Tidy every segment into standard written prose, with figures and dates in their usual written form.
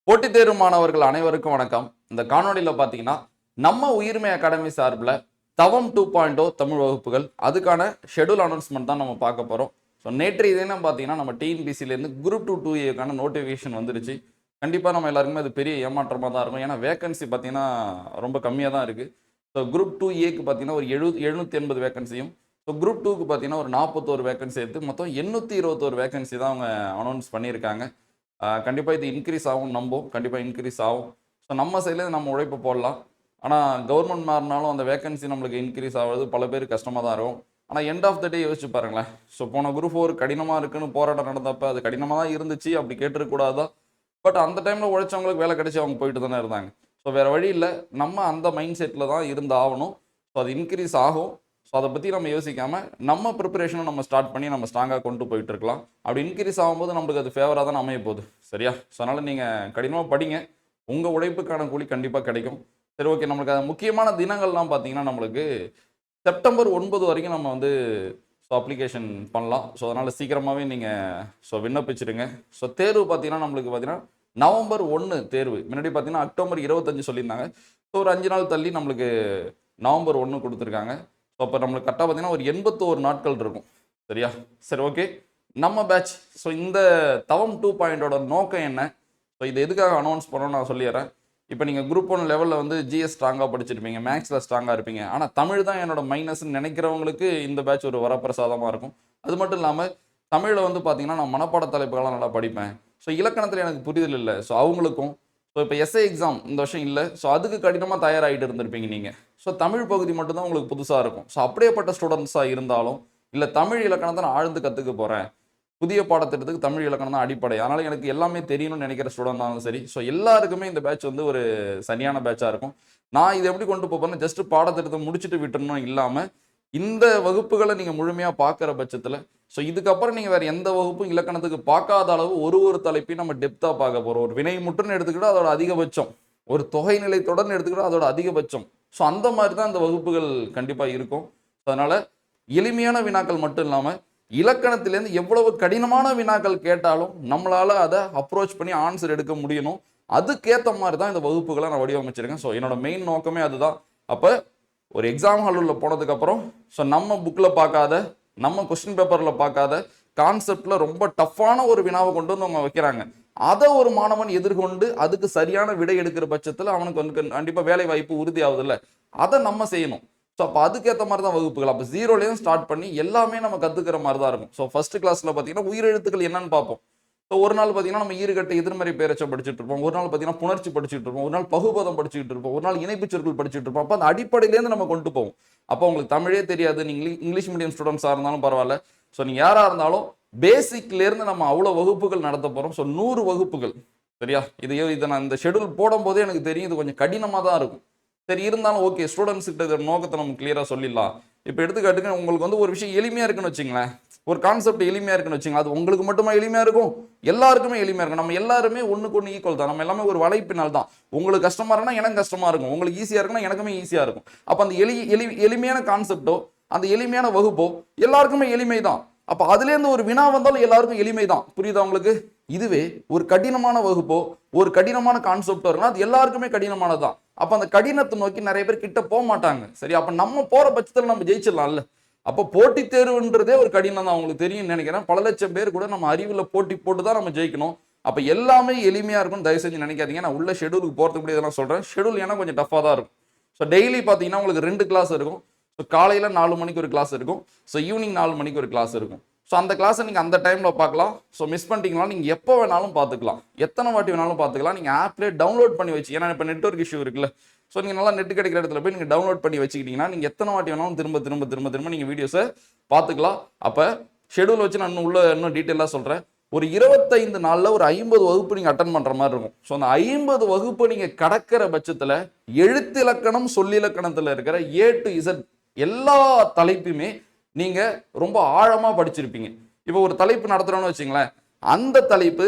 போட்டித் தேர்வு மாணவர்கள் அனைவருக்கும் வணக்கம். இந்த காணொலியில் பார்த்தீங்கன்னா நம்ம உயிர்மை அகாடமி சார்பில் தவம் 2.0 தமிழ் வகுப்புகள் அதுக்கான ஷெடியூல் அனௌன்ஸ்மெண்ட் தான் நம்ம பார்க்க போகிறோம். ஸோ நேற்றைய தினம் பார்த்தீங்கன்னா நம்ம டிஎன்பிசிலேருந்து குரூப் 2A நோட்டிஃபிகேஷன் வந்துருச்சு. கண்டிப்பாக நம்ம எல்லாருக்குமே அது பெரிய ஏமாற்றமாக தான் இருக்கும். ஏன்னா வேகன்சி பார்த்தீங்கன்னா ரொம்ப கம்மியாக தான் இருக்குது. ஸோ குரூப் 2Aக்கு பார்த்தீங்கன்னா ஒரு 780 வேகன்சியும், ஸோ குரூப் 2க்கு பார்த்தீங்கன்னா ஒரு 41 வேகன்சி எடுத்து மொத்தம் 821 வேகன்சி தான் அவங்க அனௌன்ஸ் பண்ணியிருக்காங்க. கண்டிப்பாக இது இன்க்ரீஸ் ஆகும், நம்பும் கண்டிப்பாக இன்க்ரீஸ் ஆகும். ஸோ நம்ம சைட்லேருந்து நம்ம உழைப்பு போடலாம். ஆனால் கவர்மெண்ட் மாறினாலும் அந்த வேகன்சி நம்மளுக்கு இன்க்ரீஸ் ஆகிறது பல பேர் கஷ்டமாக தான் இருக்கும். ஆனால் எண்ட் ஆஃப் த டே யோசிச்சு பாருங்களேன். ஸோ போன குரூப் 4 கடினமாக இருக்குன்னு போராட்டம் நடந்தப்போ அது கடினமாக தான் இருந்துச்சு, அப்படி கேட்டுருக்கூடாதான். பட் அந்த டைமில் உழைச்சவங்களுக்கு வேலை கிடைச்சி அவங்க போயிட்டு தானே இருந்தாங்க. ஸோ வேறு வழி இல்லை, நம்ம அந்த மைண்ட் செட்டில் தான் இருந்து ஆகணும். ஸோ அது இன்க்ரீஸ் ஆகும். ஸோ அதை பற்றி நம்ம யோசிக்காமல் நம்ம ப்ரிப்பரேஷனை நம்ம ஸ்டார்ட் பண்ணி நம்ம ஸ்ட்ராங்காக கொண்டு போயிட்டு இருக்கலாம். அப்படி இன்க்ரீஸ் ஆகும்போது நம்மளுக்கு அது ஃபேவராக தான் அமைய போகுது. சரியா? ஸோ அதனால் நீங்கள் கடினமாக படிங்க, உங்கள் உழைப்புக்கான கூலி கண்டிப்பாக கிடைக்கும். சரி, ஓகே. நம்மளுக்கு அது முக்கியமான தினங்கள்லாம் பார்த்தீங்கன்னா நம்மளுக்கு செப்டம்பர் 9 வரைக்கும் நம்ம ஸோ அப்ளிகேஷன் பண்ணலாம். ஸோ அதனால் சீக்கிரமாகவே நீங்கள் விண்ணப்பிச்சிடுங்க. ஸோ தேர்வு பார்த்தீங்கன்னா நம்மளுக்கு பார்த்தீங்கன்னா நவம்பர் 1 தேர்வு. முன்னாடி பார்த்தீங்கன்னா அக்டோபர் 25 சொல்லியிருந்தாங்க. ஸோ ஒரு 5 நாள் தள்ளி நம்மளுக்கு நவம்பர் 1 கொடுத்துருக்காங்க. ஸோ அப்போ நம்மளுக்கு கரெக்டாக பார்த்தீங்கன்னா ஒரு 81 நாட்கள் இருக்கும். சரியா? சரி, ஓகே. நம்ம பேட்ச் ஸோ இந்த தவம் 2.0 நோக்கம் என்ன, ஸோ இது எதுக்காக அனௌன்ஸ் பண்ணணும்னு நான் சொல்லிடுறேன். இப்போ நீங்கள் குரூப் 1 லெவலில் ஜிஎஸ் ஸ்ட்ராங்காக படிச்சிருப்பீங்க, மேக்ஸில் ஸ்ட்ராங்காக இருப்பீங்க. ஆனால் தமிழ் தான் என்னோட மைனஸ்ன்னு நினைக்கிறவங்களுக்கு இந்த பேட்ச் ஒரு வரப்பிரசாதமாக இருக்கும். அது மட்டும் இல்லாமல் தமிழில் பார்த்தீங்கன்னா நான் மனப்பாட தலைப்புகள்லாம் நல்லா படிப்பேன், ஸோ இலக்கணத்தில் எனக்கு புரிதல் இல்லை, ஸோ அவங்களுக்கும். ஸோ இப்போ எஸ்ஏ எக்ஸாம் இந்த வருஷம் இல்லை, ஸோ அதுக்கு கடினமாக தயாராகிட்டு இருந்திருப்பீங்க நீங்கள். ஸோ தமிழ் பகுதி மட்டும்தான் உங்களுக்கு புதுசாக இருக்கும். ஸோ அப்படியேப்பட்ட ஸ்டூடெண்ட்ஸாக இருந்தாலும் இல்லை தமிழ் இலக்கணத்தை நான் ஆழ்ந்து கற்றுக்க போகிறேன், புதிய பாடத்திட்டத்துக்கு தமிழ் இலக்கணம் தான் அடிப்படை, அதனால் எனக்கு எல்லாமே தெரியணும்னு நினைக்கிற ஸ்டூடெண்டாலும் சரி, ஸோ எல்லாருக்குமே இந்த பேட்ச் ஒரு சரியான பேட்சாக இருக்கும். நான் இதை எப்படி கொண்டு போகிறேன்னா ஜஸ்ட் பாடத்திட்டத்தை முடிச்சுட்டு விட்டுறணும் இல்லாமல் இந்த வகுப்புகளை நீங்கள் முழுமையாக பார்க்குற பட்சத்தில் ஸோ இதுக்கப்புறம் நீங்கள் வேறு எந்த வகுப்பும் இலக்கணத்துக்கு பார்க்காத அளவு ஒரு தலைப்பையும் நம்ம டெப்த்தாக பார்க்க போகிறோம். ஒரு வினை முற்றுன்னு எடுத்துக்கிட்டால் அதோட அதிகபட்சம், ஒரு தொகை நிலை தொடர்ந்து எடுத்துக்கிட்டால் அதோட அதிகபட்சம். ஸோ அந்த மாதிரி தான் இந்த வகுப்புகள் கண்டிப்பாக இருக்கும். அதனால் எளிமையான வினாக்கள் மட்டும் இல்லாமல் இலக்கணத்திலேருந்து எவ்வளவு கடினமான வினாக்கள் கேட்டாலும் நம்மளால் அதை அப்ரோச் பண்ணி ஆன்சர் எடுக்க முடியணும். அதுக்கேற்ற மாதிரி தான் இந்த வகுப்புகளை நான் வடிவமைச்சிருக்கேன். ஸோ என்னோட மெயின் நோக்கமே அதுதான். அப்போ ஒரு எக்ஸாம் ஹாலில் போனதுக்கப்புறம் ஸோ நம்ம புக்கில் பார்க்காத, நம்ம கொஸ்டின் பேப்பரில் பார்க்காத கான்செப்டில் ரொம்ப டஃப்பான ஒரு வினாவை கொண்டு அவங்க வைக்கிறாங்க. அதை ஒரு மாணவன் எதிர்கொண்டு அதுக்கு சரியான விடை எடுக்கிற பட்சத்தில் அவனுக்கு கண்டிப்பாக வேலை வாய்ப்பு உறுதியாகுது இல்லை, அதை நம்ம செய்யணும். ஸோ அப்போ அதுக்கேற்ற மாதிரி தான் வகுப்புகள். அப்போ 0லேயும் ஸ்டார்ட் பண்ணி எல்லாமே நம்ம கற்றுக்கிற மாதிரி தான் இருக்கும். ஸோ ஃபர்ஸ்ட் கிளாஸில் பார்த்தீங்கன்னா உயிரெழுத்துக்கள் என்னன்னு பார்ப்போம். ஸோ ஒரு நாள் பார்த்தீங்கன்னா நம்ம ஈறுகட்ட எதிர்மறை பேரச்சம் படிச்சுட்டு இருப்போம், ஒரு நாள் பார்த்தீங்கன்னா புணர்ச்சி படிச்சுட்டு இருப்போம், ஒரு நாள் பகுபதம் படிச்சுட்டு இருப்போம், ஒரு நாள் இணைப்பு சொற்கள் படிச்சுட்டு இருப்போம். அப்போ அந்த அடிப்படையிலேருந்து நம்ம கொண்டு போவோம். அப்போ உங்களுக்கு தமிழே தெரியாது, நீங்கள் இங்கிலீஷ் மீடியம் ஸ்டூடெண்ட்ஸாக இருந்தாலும் பரவாயில்ல, ஸோ நீங்கள் யாராக இருந்தாலும் பேசிக்லேருந்து நம்ம அவ்வளோ வகுப்புகள் நடத்த போகிறோம். ஸோ 100 வகுப்புகள். சரியா? இதை நான் இந்த ஷெடியூல் போடும் போதே எனக்கு தெரியும் இது கொஞ்சம் கடினமாக தான் இருக்கும். சரி, இருந்தாலும் ஓகே, ஸ்டூடெண்ட்ஸ் கிட்ட இதோட நோக்கத்தை நம்ம கிளியராக சொல்லிடலாம். இப்போ எடுத்துக்காட்டுக்கு உங்களுக்கு ஒரு விஷயம் எளிமையாக இருக்குன்னு வச்சுங்களேன், ஒரு கான்செப்ட் எளிமையாக இருக்குன்னு வச்சுங்களேன், அது உங்களுக்கு மட்டுமா எளிமையாக இருக்கும், எல்லாருக்குமே எளிமையாக இருக்கும். நம்ம எல்லாருமே ஒன்றுக்கு ஒன்று ஈக்குவல் தான், நம்ம எல்லாமே ஒரு வலைப்பினால் தான். உங்களுக்கு கஷ்டமாக இருக்குன்னா எனக்கு கஷ்டமாக இருக்கும், உங்களுக்கு ஈஸியாக இருக்குன்னா எனக்குமே ஈஸியாக இருக்கும். அப்போ அந்த எளிமையான கான்செப்டோ அந்த எளிமையான வகுப்போ எல்லாருக்குமே எளிமை தான். அப்போ அதுலேருந்து ஒரு வினா வந்தாலும் எல்லாருக்கும் எளிமை தான். புரியுதா உங்களுக்கு? இதுவே ஒரு கடினமான வகுப்போ ஒரு கடினமான கான்செப்டோ இருக்குன்னா அது எல்லாருக்குமே கடினமானதுதான். அப்போ அந்த கடினத்தை நோக்கி நிறைய பேர் கிட்ட போக மாட்டாங்க. சரி, அப்போ நம்ம போகிற பட்சத்தில் நம்ம ஜெயிச்சிடலாம்ல. அப்போ போட்டித் தேர்வுன்றதே ஒரு கடினம் தான், உங்களுக்கு தெரியும்னு நினைக்கிறேன். பல லட்சம் பேர் கூட நம்ம அறிவில் போட்டி போட்டு தான் நம்ம ஜெயிக்கணும். அப்போ எல்லாமே எளிமையாக இருக்கும்னு தயவு செஞ்சு நினைக்காதீங்க. நான் உள்ள ஷெடியூலுக்கு போகிறதுக்கு கூட இதெல்லாம் சொல்கிறேன். ஷெடியூல் ஏன்னா கொஞ்சம் டஃபாக தான் இருக்கும். ஸோ டெய்லி பார்த்தீங்கன்னா உங்களுக்கு 2 கிளாஸ் இருக்கும். ஸோ காலையில் 4 மணிக்கு ஒரு கிளாஸ் இருக்கும், ஸோ ஈவினிங் 4 மணிக்கு ஒரு கிளாஸ் இருக்கும். ஸோ அந்த கிளாஸை நீங்கள் அந்த டைமில் பார்க்கலாம். ஸோ மிஸ் பண்ணிட்டீங்கன்னா நீங்கள் எப்போ வேணாலும் பார்த்துக்கலாம், எத்தனை வாட்டி வேணாலும் பார்த்துக்கலாம். நீங்கள் ஆப்லேயே டவுன்லோட் பண்ணி வச்சு, ஏன்னா இப்போ நெட்வொர்க் இஷ்யூ இருக்குல்ல, ஸோ நீங்கள் நல்லா நெட் கிடைக்கிற இடத்துல போய் நீங்கள் டவுன்லோட் பண்ணி வச்சுக்கிட்டீங்கன்னா நீங்கள் எத்தனை வாட்டி வேணாலும் திரும்ப நீங்கள் வீடியோஸை பார்த்துக்கலாம். அப்போ ஷெடியூல் வச்சு நான் இன்னும் டீட்டெயிலாக சொல்கிறேன். ஒரு 25 நாளில் ஒரு 50 வகுப்பு நீங்கள் அட்டன் பண்ணுற மாதிரி இருக்கும். ஸோ அந்த 50 வகுப்பு நீங்கள் கடக்கிற பட்சத்தில் எழுத்திலக்கணம் சொல்லிலக்கணத்தில் இருக்கிற A to Z எல்லா தலைப்புமே நீங்கள் ரொம்ப ஆழமாக படிச்சிருப்பீங்க. இப்போ ஒரு தலைப்பு நடத்துகிறோன்னு வச்சுங்களேன், அந்த தலைப்பு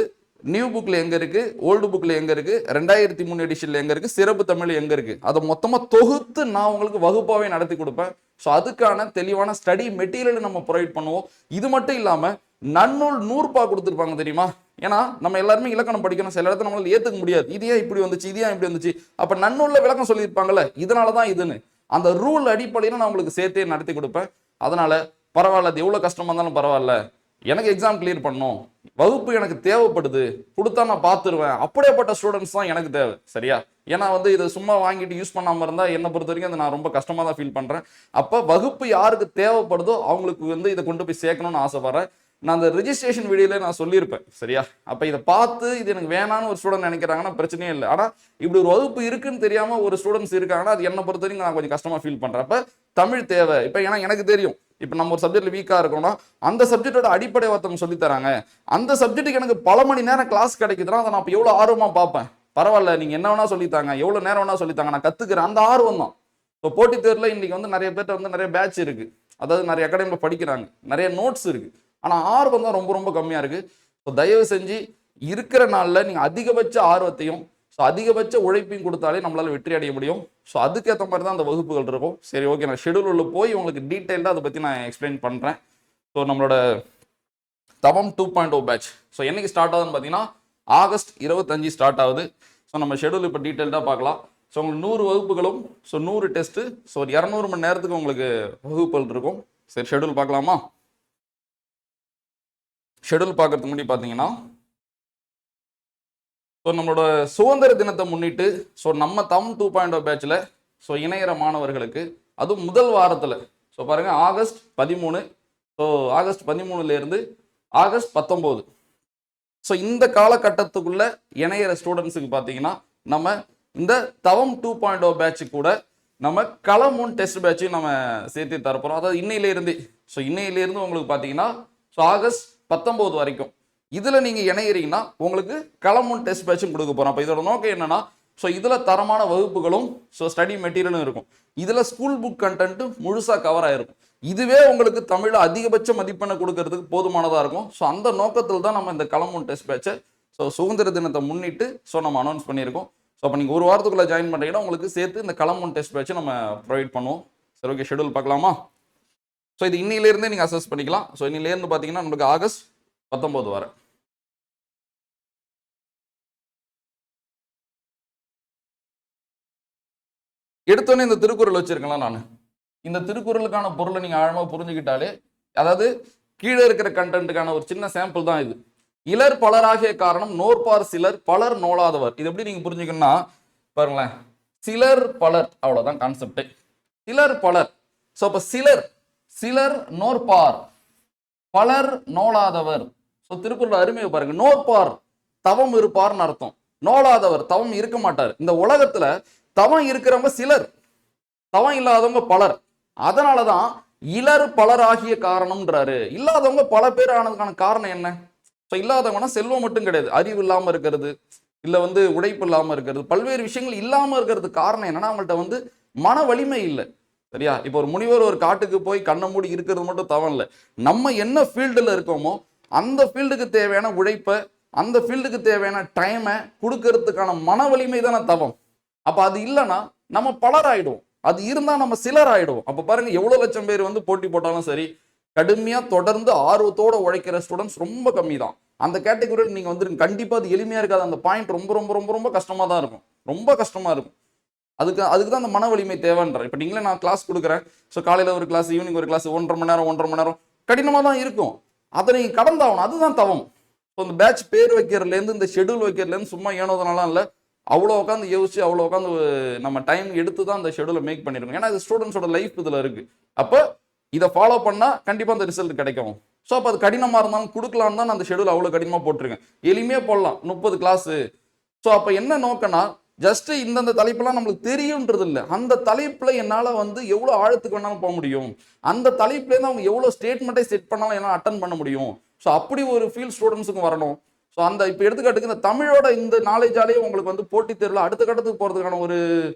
நியூ புக்கில் எங்கே இருக்குது, ஓல்டு புக்கில் எங்கே இருக்குது, 2003 எடிஷனில் எங்கே இருக்குது, சிறப்பு தமிழ் எங்கே இருக்குது, அதை மொத்தமாக தொகுத்து நான் உங்களுக்கு வகுப்பாகவே நடத்தி கொடுப்பேன். ஸோ அதுக்கான தெளிவான ஸ்டடி மெட்டீரியல் நம்ம ப்ரொவைட் பண்ணுவோம். இது மட்டும் இல்லாமல் நன்னூல் 100 கொடுத்துருப்பாங்க தெரியுமா? ஏன்னா நம்ம எல்லாருமே இலக்கணம் படிக்கணும், சில இடத்துல நம்மளால ஏத்துக்க முடியாது, இது ஏன் இப்படி வந்துச்சு, இது ஏன் இப்படி வந்துச்சு, அப்ப நன்னூல்ல விளக்கம் சொல்லியிருப்பாங்கல்ல, இதனாலதான் இதுன்னு அந்த ரூல் அடிப்படையில் நான் உங்களுக்கு சேர்த்தே நடத்தி கொடுப்பேன். அதனால பரவாயில்ல, அது எவ்வளவு கஷ்டமா இருந்தாலும் பரவாயில்ல, எனக்கு எக்ஸாம் கிளியர் பண்ணும், வகுப்பு எனக்கு தேவைப்படுது, கொடுத்தா நான் பார்த்துருவேன், அப்படியேப்பட்ட ஸ்டூடெண்ட்ஸ் தான் எனக்கு தேவை. சரியா? ஏன்னா வந்து இதை சும்மா வாங்கிட்டு யூஸ் பண்ணாம இருந்தா என்னை பொறுத்த வரைக்கும் அதை நான் ரொம்ப கஷ்டமா தான் ஃபீல் பண்றேன். அப்ப வகுப்பு யாருக்கு தேவைப்படுதோ அவங்களுக்கு வந்து இதை கொண்டு போய் சேர்க்கணும்னு ஆசைப்படுறேன். நான் அந்த ரெஜிஸ்ட்ரேஷன் வீடியோல நான் சொல்லியிருப்பேன். சரியா? அப்ப இதை பார்த்து இது எனக்கு வேணான்னு ஒரு ஸ்டூடெண்ட் நினைக்கிறாங்கன்னா பிரச்சனையே இல்லை. ஆனா இப்படி ஒரு வகுப்பு இருக்குன்னு தெரியாம ஒரு ஸ்டூடெண்ட்ஸ் இருக்காங்கன்னா அது என்னை பொறுத்த வரைக்கும் நான் கொஞ்சம் கஷ்டமா ஃபீல் பண்றேன். அப்ப தமிழ் தேவை. இப்ப ஏன்னா எனக்கு தெரியும், இப்ப நம்ம ஒரு சப்ஜெக்ட்ல வீக்கா இருக்கோம்னா அந்த சப்ஜெக்டோட அடிப்படை ஒருத்தவங்க சொல்லி தராங்க, அந்த சப்ஜெக்ட்டுக்கு எனக்கு பல மணி நேரம் கிளாஸ் கிடைக்குதுன்னா அதை நான் அப்ப எவ்வளவு ஆர்வமா பார்ப்பேன். பரவாயில்ல, நீங்க என்ன வேணா சொல்லித்தாங்க, எவ்வளவு நேரம் வேணா சொல்லித்தாங்க, நான் கத்துக்கிறேன், அந்த ஆர்வம் தான். இப்போ போட்டித் தேர்வுல இன்னைக்கு வந்து நிறைய பேர்ட்ட வந்து நிறைய பேட்ச் இருக்கு, அதாவது நிறைய அகாடமியில் படிக்கிறாங்க, நிறைய நோட்ஸ் இருக்கு, ஆனால் ஆர்வம் தான் ரொம்ப ரொம்ப கம்மியாக இருக்கு. ஸோ தயவு செஞ்சு இருக்கிற நாளில் நீங்கள் அதிகபட்ச ஆர்வத்தையும் அதிகபட்ச உழைப்பையும் கொடுத்தாலே நம்மளால வெற்றி அடைய முடியும். ஸோ அதுக்கேற்ற மாதிரி தான் அந்த வகுப்புகள் இருக்கும். சரி, ஓகே, நான் ஷெடியூல் உள்ள போய் உங்களுக்கு டீட்டெயிலாக அதை பற்றி நான் எக்ஸ்பிளைன் பண்ணுறேன். ஸோ நம்மளோட தவம் 2.0 பேட்ச் ஸோ என்னைக்கு ஸ்டார்ட் ஆகுதுன்னு பார்த்தீங்கன்னா ஆகஸ்ட் 25 ஸ்டார்ட் ஆகுது. ஸோ நம்ம ஷெடியூல் இப்போ டீட்டெயில்டாக பார்க்கலாம். ஸோ உங்களுக்கு 100 வகுப்புகளும் 100 டெஸ்ட்டு, ஸோ ஒரு 200 மணி நேரத்துக்கு உங்களுக்கு வகுப்புகள் இருக்கும். சரி, ஷெடியூல் பார்க்கலாமா? ஷெடியூல் பார்க்கறதுக்கு முன்னாடி பார்த்தீங்கன்னா ஸோ நம்மளோட சுதந்திர தினத்தை முன்னிட்டு ஸோ நம்ம தம் 2.0 பேட்சில் ஸோ இணையிற மாணவர்களுக்கு அதுவும் முதல் வாரத்தில் ஸோ பாருங்க ஆகஸ்ட் 13, ஸோ ஆகஸ்ட் 13லேருந்து ஆகஸ்ட் 19, ஸோ இந்த காலகட்டத்துக்குள்ள இணையிற ஸ்டூடெண்ட்ஸுக்கு பார்த்தீங்கன்னா நம்ம இந்த தவம் 2.0 பேட்ச் கூட நம்ம களம் 1 டெஸ்ட் பேட்சையும் நம்ம சேர்த்து தரப்போகிறோம். அதாவது இன்னையிலேருந்து உங்களுக்கு பார்த்தீங்கன்னா ஸோ ஆகஸ்ட் 19 வரைக்கும் இதில் நீங்கள் இணையிறீங்கன்னா உங்களுக்கு களம் 1 டெஸ்ட் பேட்சும் கொடுக்க போகிறோம். அப்போ இதோட நோக்கம் என்னன்னா ஸோ இதில் தரமான வகுப்புகளும் ஸோ ஸ்டடி மெட்டீரியலும் இருக்கும். இதில் ஸ்கூல் புக் கண்டென்ட் முழுசாக கவர் ஆயிருக்கும். இதுவே உங்களுக்கு தமிழில் அதிகபட்ச மதிப்பெண்ணை கொடுக்கறதுக்கு போதுமானதாக இருக்கும். ஸோ அந்த நோக்கத்தில் தான் நம்ம இந்த களம் 1 டெஸ்ட் பேட்சை ஸோ சுதந்திர தினத்தை முன்னிட்டு ஸோ நம்ம அனௌன்ஸ் பண்ணியிருக்கோம். ஸோ அப்போ நீங்கள் ஒரு வாரத்துக்குள்ளே ஜாயின் பண்ணுறீங்கன்னா உங்களுக்கு சேர்த்து இந்த களம் 1 டெஸ்ட் பேட்சை நம்ம ப்ரொவைட் பண்ணுவோம். சரி, ஓகே, ஷெடியூல் பார்க்கலாமா? ஸோ இது இன்னிலேருந்தே நீங்கள் அசஸ் பண்ணிக்கலாம். ஸோ இன்னிலேருந்து பார்த்தீங்கன்னா நம்மளுக்கு ஆகஸ்ட் 19 வரை. எடுத்தோன்னே இந்த திருக்குறள் வச்சிருக்கலாம். நான் இந்த திருக்குறளுக்கான பொருளை நீங்க ஆழமா புரிஞ்சுக்கிட்டாலே, அதாவது கீழே இருக்கிற கண்டென்ட்டுக்கான ஒரு சின்ன சாம்பிள் தான் இது. இலர் பலராகிய காரணம் நோற்பார் சிலர் பலர் நோலாதவர். இது எப்படி நீங்க புரிஞ்சுக்கணும்னா பாருங்களேன், சிலர் பலர், அவ்வளவுதான் கான்செப்ட். சிலர் பலர், ஸோ அப்ப சிலர் நோற்பார், பலர் நோலாதவர். ஸோ திருக்குறள் அருமையை பாருங்க. நோற்பார் தவம் இருப்பார்னு அர்த்தம், நோலாதவர் தவம் இருக்க மாட்டார். இந்த உலகத்துல தவம் இருக்கிறவங்க சிலர், தவம் இல்லாதவங்க பலர். அதனாலதான் இலர் பலராகிய காரணம்ன்றாரு. இல்லாதவங்க பல பேர் ஆனதுக்கான காரணம் என்ன? இல்லாதவங்கன்னா செல்வம் மட்டும் கிடையாது, அறிவு இல்லாம இருக்கிறது, இல்ல வந்து உழைப்பு இல்லாம இருக்கிறது, பல்வேறு விஷயங்கள் இல்லாம இருக்கிறது காரணம் என்னன்னா அவங்கள்ட்ட வந்து மன வலிமை இல்லை. சரியா? இப்போ ஒரு முனிவர் ஒரு காட்டுக்கு போய் கண்ணை மூடி இருக்கிறது மட்டும் தவம் இல்லை. நம்ம என்ன ஃபீல்டுல இருக்கோமோ அந்த ஃபீல்டுக்கு தேவையான உழைப்பை, அந்த ஃபீல்டுக்கு தேவையான டைமை கொடுக்கறதுக்கான மன வலிமை தானே தவம். அப்ப அது இல்லைன்னா நம்ம பலர் ஆயிடுவோம், அது இருந்தா நம்ம சிலர் ஆயிடுவோம். அப்ப பாருங்க எவ்வளவு லட்சம் பேர் வந்து போட்டி போட்டாலும் சரி, கடுமையா தொடர்ந்து ஆர்வத்தோட உழைக்கிற ஸ்டூடெண்ட்ஸ் ரொம்ப கம்மி தான். அந்த கேட்டகரியில் நீங்க வந்துருங்க. கண்டிப்பா அது எளிமையா இருக்காது. அந்த பாயிண்ட் ரொம்ப ரொம்ப ரொம்ப ரொம்ப கஷ்டமா தான் இருக்கும், ரொம்ப கஷ்டமா இருக்கும். அதுக்கு தான் அந்த மன வலிமை தேவைன்ற. இப்ப நீங்களே நான் கிளாஸ் கொடுக்குறேன், ஸோ காலையில ஒரு கிளாஸ், ஈவினிங் ஒரு கிளாஸ், 1.5 மணி நேரம் கடினமா தான் இருக்கும். அதை நீங்க கடந்தாகணும், அதுதான் தவம். இந்த பேட்ச் பேர் வைக்கிறதுலேருந்து, இந்த ஷெடியூல் வைக்கிறதுலேருந்து சும்மா ஏனோதனாலாம் இல்லை, அவ்வளோ உட்காந்து யோசிச்சு அவ்வளோ உட்காந்து நம்ம டைம் எடுத்து தான் அந்த ஷெடியூலை மேக் பண்ணிருக்கோம். ஏன்னா இது ஸ்டூடெண்ட்ஸோட லைஃப் இதில் இருக்கு. அப்போ இதை ஃபாலோ பண்ணால் கண்டிப்பாக அந்த ரிசல்ட் கிடைக்கும். ஸோ அப்போ அது கடினமாக இருந்தாலும் கொடுக்கலான்னு தான் அந்த ஷெடியூல் அவ்வளோ கடினமாக போட்டிருக்கேன். எளிமையாக போடலாம் 30 கிளாஸு. ஸோ அப்போ என்ன நோக்கம்னா, ஜஸ்ட் இந்தந்த தலைப்பெல்லாம் நம்மளுக்கு தெரியுன்றது இல்லை, அந்த தலைப்பில் என்னால் வந்து எவ்வளோ ஆழத்துக்கு வேணாலும் போக முடியும், அந்த தலைப்புலேருந்து அவங்க எவ்வளோ ஸ்டேட்மெண்ட்டை செட் பண்ணாலும் என்னால் அட்டன் பண்ண முடியும். ஸோ அப்படி ஒரு ஃபீல் ஸ்டூடெண்ட்ஸுக்கும் வரணும். ஸோ அந்த இப்போ எடுத்துக்காட்டுக்கு இந்த தமிழோட இந்த நாலேஜாலேயே உங்களுக்கு வந்து போட்டித் தேர்வில் அடுத்த கட்டத்துக்கு போகிறதுக்கான ஒரு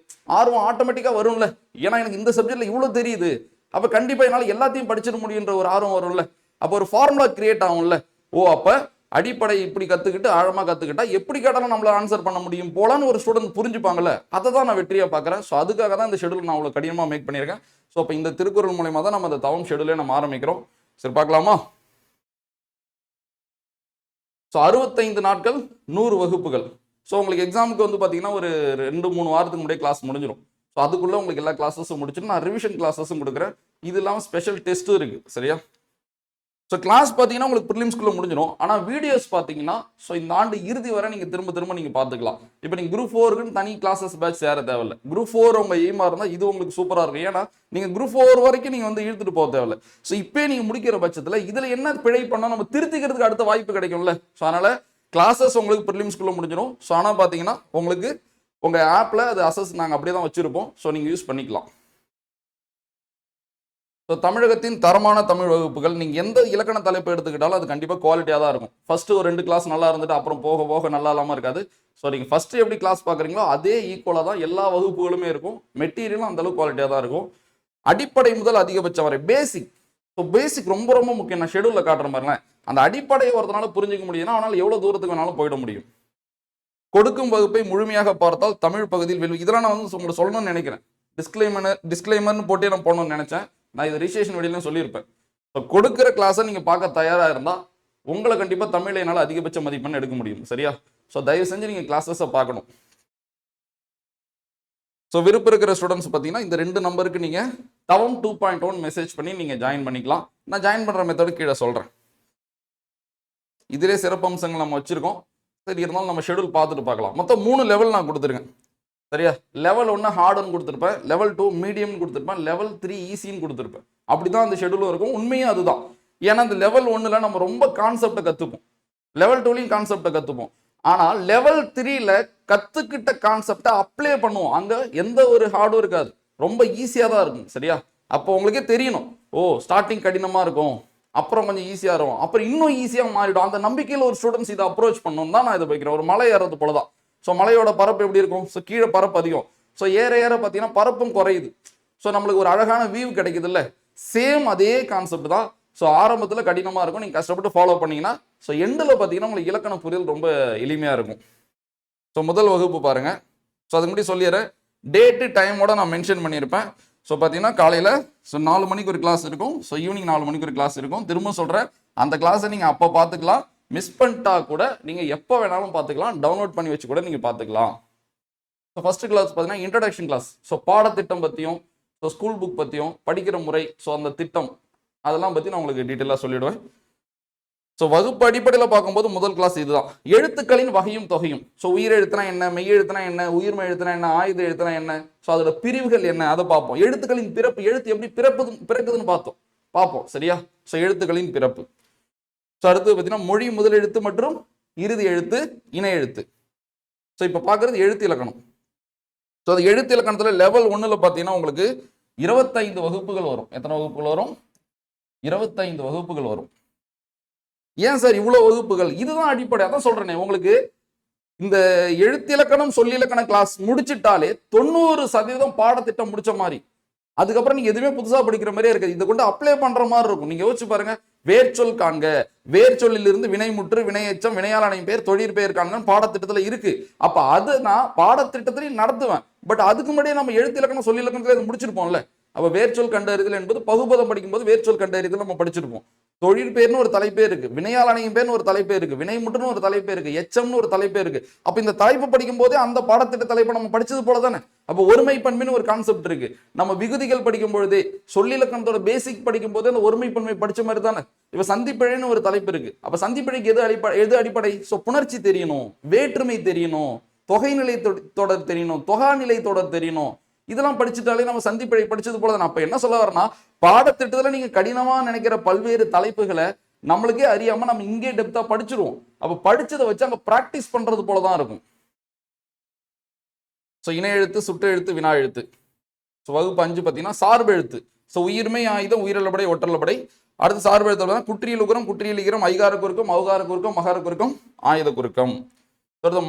ஆர்வம் ஆட்டோமேட்டிக்காக வரும்ல. ஏன்னா எனக்கு இந்த சப்ஜெக்டில் இவ்வளோ தெரியுது, அப்போ கண்டிப்பாக என்னால் எல்லாத்தையும் படிச்சிட முடியுன்ற ஒரு ஆர்வம் வரும்ல. அப்போ ஒரு ஃபார்முலா கிரியேட் ஆகும்ல. ஓ, அப்போ அடிப்படை இப்படி கற்றுக்கிட்டு ஆழமாக கற்றுக்கிட்டா எப்படி கேட்டாலும் நம்மளால் ஆன்சர் பண்ண முடியும் போலான்னு ஒரு ஸ்டூடெண்ட் புரிஞ்சுப்பாங்கல்ல. அதை தான் நான் வெற்றியாக பார்க்குறேன். ஸோ அதுக்காக தான் இந்த ஷெடியூல் நான் அவ்வளோ கடினமாக மேக் பண்ணியிருக்கேன். ஸோ அப்போ இந்த திருக்குறள் மூலயமா தான் நம்ம அந்த தவம் ஷெடியூலே நம்ம ஆரம்பிக்கிறோம். சரி, பார்க்கலாமா? ஸோ 65 நாட்கள் 100 வகுப்புகள். ஸோ உங்களுக்கு எக்ஸாமுக்கு வந்து பார்த்தீங்கன்னா ஒரு 2-3 வாரத்துக்கு முன்னாடியே கிளாஸ் முடிஞ்சிடும். ஸோ அதுக்குள்ளே உங்களுக்கு எல்லா கிளாஸஸும் முடிச்சுட்டு நான் ரிவிஷன் கிளாஸஸும் கொடுக்குறேன். இது இல்லாமல் ஸ்பெஷல் டெஸ்ட்டும் இருக்குது. சரியா? ஸோ கிளாஸ் பார்த்தீங்கன்னா உங்களுக்கு ப்ரிலிம்ஸ்குள்ளே முடிஞ்சிடும். ஆனால் வீடியோஸ் பார்த்தீங்கன்னா ஸோ இந்த ஆண்டு இறுதி வரை நீங்கள் திரும்ப நீங்கள் பார்த்துக்கலாம். இப்போ நீங்கள் குரூப் 4க்குன்னு தனி கிளாஸஸ் பேட்ச் சேர தேவையில்லை. குரூப் 4 உங்கள் எய்மாக இருந்தால் இது உங்களுக்கு சூப்பராக இருக்கும். ஏன்னா நீங்கள் குரூப் 4 வரைக்கும் நீங்கள் வந்து இழுத்துட்டு போக தேவையில்லை. ஸோ இப்போ நீங்கள் முடிக்கிற பட்சத்தில் இதில் என்ன பிழை பண்ணால் நம்ம திருத்திக்கிறதுக்கு அடுத்த வாய்ப்பு கிடைக்கும்ல. ஸோ அதனால் கிளாஸஸ் உங்களுக்கு ப்ரிலிம்ஸ்குள்ளே முடிஞ்சிடும். ஸோ ஆனால் பார்த்தீங்கன்னா உங்களுக்கு உங்கள் ஆப்பில் அது அசஸ் நாங்கள் அப்படியே தான் வச்சுருப்போம். ஸோ நீங்கள் யூஸ் பண்ணிக்கலாம். ஸோ தமிழகத்தின் தரமான தமிழ் வகுப்புகள் நீங்கள் எந்த இலக்கண தலைப்பு எடுத்துக்கிட்டாலும் அது கண்டிப்பாக குவாலிட்டியாக தான் இருக்கும். ஃபஸ்ட்டு ஒரு 2 கிளாஸ் நல்லா இருந்துட்டு அப்புறம் போக போக நல்லா இல்லாமல் இருக்காது. ஸோ நீங்கள் ஃபஸ்ட்டு எப்படி கிளாஸ் பார்க்குறீங்களோ அதே ஈக்குவலாக தான் எல்லா வகுப்புகளுமே இருக்கும். மெட்டீரியலும் அந்தளவுக்கு குவாலிட்டியாக தான் இருக்கும். அடிப்படை முதல் அதிகபட்சம் வரை பேசிக். ஸோ பேசிக் ரொம்ப ரொம்ப முக்கியம். நான் ஷெடியூலில் காட்டுற மாதிரிலாம் அந்த அடிப்படையை ஒருத்தனால புரிஞ்சிக்க முடியும்னா அவனால் எவ்வளோ தூரத்துக்கு வேணாலும் போயிட முடியும். கொடுக்கும் வகுப்பை முழுமையாக பார்த்தால் தமிழ் பகுதியில் வெல்வி. இதெல்லாம் நான் வந்து உங்களுக்கு சொல்லணும்னு நினைக்கிறேன். டிஸ்க்ளைமர்னு போட்டே நான் போகணும்னு நினச்சேன். நான் இது ரிஜிஸ்ட்ரேஷன் வீடியோலையும் சொல்லியிருப்பேன். ஸோ கொடுக்குற கிளாஸை நீங்கள் பார்க்க தயாராக இருந்தால் உங்களை கண்டிப்பாக தமிழில் என்னால் அதிகபட்ச மதிப்பெண் எடுக்க முடியும். சரியா? ஸோ தயவு செஞ்சு நீங்கள் கிளாஸஸை பார்க்கணும். ஸோ விருப்பம் இருக்கிற ஸ்டூடெண்ட்ஸ் பார்த்தீங்கன்னா இந்த 2 நம்பருக்கு நீங்கள் தவம் 2.1 மெசேஜ் பண்ணி நீங்கள் ஜாயின் பண்ணிக்கலாம். நான் ஜாயின் பண்ணுற மெத்தடு கீழே சொல்கிறேன். இதிலே சிறப்பம்சங்கள் நம்ம வச்சுருக்கோம். சரி, இருந்தாலும் நம்ம ஷெடியூல் பார்த்துட்டு பார்க்கலாம். மொத்தம் 3 லெவல் நான் கொடுத்துருக்கேன். சரியா? லெவல் 1 ஹார்டுன்னு கொடுத்துருப்பேன், லெவல் 2 மீடியம்னு கொடுத்துருப்பேன், லெவல் 3 ஈஸின்னு கொடுத்துருப்பேன். அப்படி தான் அந்த ஷெடியூலும் இருக்கும். உண்மையும் அதுதான். ஏன்னா அந்த லெவல் 1ல் நம்ம ரொம்ப கான்செப்டை கற்றுப்போம், லெவல் 2லையும் கான்செப்டை கற்றுப்போம். ஆனால் லெவல் 3ல் கற்றுக்கிட்ட கான்செப்டை அப்ளை பண்ணுவோம். அங்கே எந்த ஒரு ஹார்டும் இருக்காது, ரொம்ப ஈஸியாக தான் இருக்கும். சரியா? அப்போ உங்களுக்கே தெரியணும், ஓ ஸ்டார்டிங் கடினமாக இருக்கும், அப்புறம் கொஞ்சம் ஈஸியாக இருக்கும், அப்புறம் இன்னும் ஈஸியாக மாறிடும். அந்த நம்பிக்கையில் ஒரு ஸ்டூடெண்ட்ஸ் இதை அப்ரோச் பண்ணணும் தான் நான் இதை வைக்கிறேன். ஒரு மலை ஏறது போல தான். ஸோ மலையோட பரப்பு எப்படி இருக்கும்? ஸோ கீழே பரப்பு அதிகம். ஸோ ஏற ஏற பார்த்தீங்கன்னா பரப்பும் குறையுது. ஸோ நம்மளுக்கு ஒரு அழகான வியூ கிடைக்குது இல்லை? சேம் அதே கான்செப்ட் தான். ஸோ ஆரம்பத்தில் கடினமாக இருக்கும், நீங்கள் கஷ்டப்பட்டு ஃபாலோ பண்ணிங்கன்னா ஸோ எண்டில் பார்த்தீங்கன்னா உங்களுக்கு இலக்கண புரியல் ரொம்ப எளிமையாக இருக்கும். ஸோ முதல் வகுப்பு பாருங்கள். ஸோ அதுக்கு முன்னாடி சொல்லிடுறேன், டேட்டு டைமோட நான் மென்ஷன் பண்ணியிருப்பேன். ஸோ பார்த்தீங்கன்னா காலையில் 4 மணிக்கு ஒரு கிளாஸ் இருக்கும். ஸோ ஈவினிங் 4 மணிக்கு ஒரு கிளாஸ் இருக்கும். திரும்ப சொல்கிறேன், அந்த கிளாஸை நீங்கள் அப்போ பார்த்துக்கலாம். மிஸ் பண்ணிட்டா கூட நீங்கள் எப்போ வேணாலும் பார்த்துக்கலாம், டவுன்லோட் பண்ணி வச்சு கூட நீங்கள் பார்த்துக்கலாம். ஸோ ஃபர்ஸ்ட் கிளாஸ் பார்த்தீங்கன்னா இன்ட்ரடக்ஷன் கிளாஸ். ஸோ பாடத்திட்டம் பற்றியும், ஸோ ஸ்கூல் புக் பற்றியும், படிக்கிற முறை, ஸோ அந்த திட்டம் அதெல்லாம் பற்றி நான் உங்களுக்கு டீட்டெயிலாக சொல்லிவிடுவேன். ஸோ வகுப்பு அடிப்படையில் பார்க்கும்போது முதல் கிளாஸ் இதுதான், எழுத்துக்களின் வகையும் தொகையும். ஸோ உயிர் எழுத்துனா என்ன, மெய் எழுத்துனா என்ன, உயிர்மை எழுத்துனா என்ன, ஆயுத எழுத்துனா என்ன, ஸோ அதோட பிரிவுகள் என்ன அதை பார்ப்போம். எழுத்துக்களின் பிறப்பு, எழுத்து எப்படி பிறக்குதுன்னு பார்ப்போம். சரியா? ஸோ எழுத்துக்களின் பிறப்பு. ஸோ அடுத்து பார்த்தீங்கன்னா மொழி முதல் எழுத்து மற்றும் இறுதி எழுத்து இணை எழுத்து. ஸோ இப்போ பார்க்குறது எழுத்து இலக்கணம். ஸோ அது எழுத்து இலக்கணத்தில் லெவல் 1ல் பார்த்தீங்கன்னா உங்களுக்கு 25 வகுப்புகள் வரும். எத்தனை வகுப்புகள் வரும்? 25 வகுப்புகள் வரும். ஏன் சார் இவ்வளோ வகுப்புகள்? இதுதான் அடிப்படை. அதான் சொல்கிறேனே உங்களுக்கு, இந்த எழுத்து இலக்கணம் சொல்லி இலக்கண கிளாஸ் முடிச்சிட்டாலே 90% பாடத்திட்டம் முடிச்ச மாதிரி. அதுக்கப்புறம் நீங்க எதுவுமே புதுசா படிக்கிற மாதிரியே இருக்காது. இதை கொண்டு அப்ளை பண்ற மாதிரி இருக்கும். நீங்க யோசிச்சு பாருங்க, வேர்ச்சொல் காண்க, வேர்ச்சொல்லில் இருந்து வினைமுற்று, வினையெச்சம், வினையால் அணை பெயர், தொழிற் பெயர் காண்க பாடத்திட்டத்துல இருக்கு. அப்ப அது நான் பாடத்திட்டத்திலையும் நடத்துவேன். பட் அதுக்கு முன்னாடியே நம்ம எழுத்து இலக்கணம் சொல்லி இலக்கணத்துல முடிச்சிருப்போம்ல. அப்ப வேர்ச்சொல் கண்டறிதல் என்பது பகுபதம் படிக்கும்போது வேர்ச்சொல் கண்டறிதல் நம்ம படிச்சிருப்போம். தொழில் பேர்னு ஒரு தலைப்பே இருக்கு, வினையால் அணையும் பேர்னு ஒரு தலைப்பே இருக்கு, வினைமுற்றுன்னு ஒரு தலைப்பே இருக்கு, எச்சம்னு ஒரு தலைப்பே இருக்கு. அப்ப இந்த தலைப்பு படிக்கும் போதே அந்த பாடத்திட்ட தலைப்பை நம்ம படிச்சது போல தானே. அப்ப ஒருமை பன்மைன்னு ஒரு கான்செப்ட் இருக்கு. நம்ம விகுதிகள் படிக்கும் பொழுதே, சொல்லி இலக்கணத்தோட பேசிக் படிக்கும் போதே அந்த ஒருமை பன்மை படிச்ச மாதிரி தானே. இப்ப சந்திப்பிழைன்னு ஒரு தலைப்பு இருக்கு. அப்ப சந்திப்பிழைக்கு எது அடிப்படை? சோ புணர்ச்சி தெரியணும், வேற்றுமை தெரியணும், தொகைநிலை தொடர் தெரியணும், தொகாநிலை தொடர் தெரியணும். இதெல்லாம் படிச்சுட்டாலே நம்ம சந்திப்பிழை படிச்சது போல தான். அப்ப என்ன சொல்ல வரேன்னா, பாடத்திட்டத்துல நீங்க கடினமா நினைக்கிற பல்வேறு தலைப்புகளை நம்மளுக்கே அறியாம நம்ம இங்கே டெப்தா படிச்சிருவோம். அப்ப படிச்சதை வச்சு அங்க பிராக்டிஸ் பண்றது போலதான் இருக்கும். ஸோ இணை எழுத்து, சுட்டு எழுத்து, வினா எழுத்து. ஸோ வகுப்பு 5 பார்த்தீங்கன்னா சார்பு எழுத்து. ஸோ உயிர்மை, ஆயுதம், உயிரலப்படை, ஒற்றலப்படை. அடுத்து சார்பு எழுத்து குற்றியல் உகரம், குற்றியல் இகரம், ஐகார குறுக்கம், மௌகார குறுக்கம், மகார குறுக்கம், ஆயுத குறுக்கம்.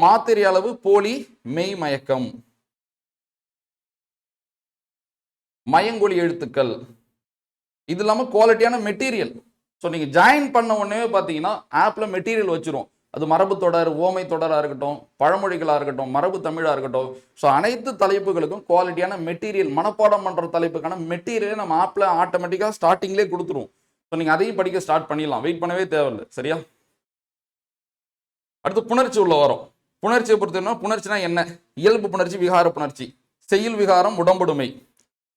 மாத்திரை அளவு, போலி, மெய், மயக்கம், மயங்கொலி எழுத்துக்கள். இது இல்லாமல் குவாலிட்டியான மெட்டீரியல். ஸோ நீங்கள் ஜாயின் பண்ண உடனே பார்த்தீங்கன்னா ஆப்பில் மெட்டீரியல் வச்சிரும். அது மரபு தொடர், ஓமை தொடராக இருக்கட்டும், பழமொழிகளாக இருக்கட்டும், மரபு தமிழாக இருக்கட்டும். ஸோ அனைத்து தலைப்புகளுக்கும் குவாலிட்டியான மெட்டீரியல், மனப்பாடம் பண்ணுற தலைப்புக்கான மெட்டீரியல் நம்ம ஆப்பில் ஆட்டோமேட்டிக்காக ஸ்டார்டிங்லேயே கொடுத்துருவோம். ஸோ நீங்கள் அதையும் படிக்க ஸ்டார்ட் பண்ணிடலாம், வெயிட் பண்ணவே தேவையில்லை. சரியா? அடுத்து புணர்ச்சி உள்ள வரும். புணர்ச்சியை பொறுத்தவரை புணர்ச்சினா என்ன? இயல்பு புணர்ச்சி, விகார புணர்ச்சி, செய்யுள் விகாரம், உடம்புடுமை.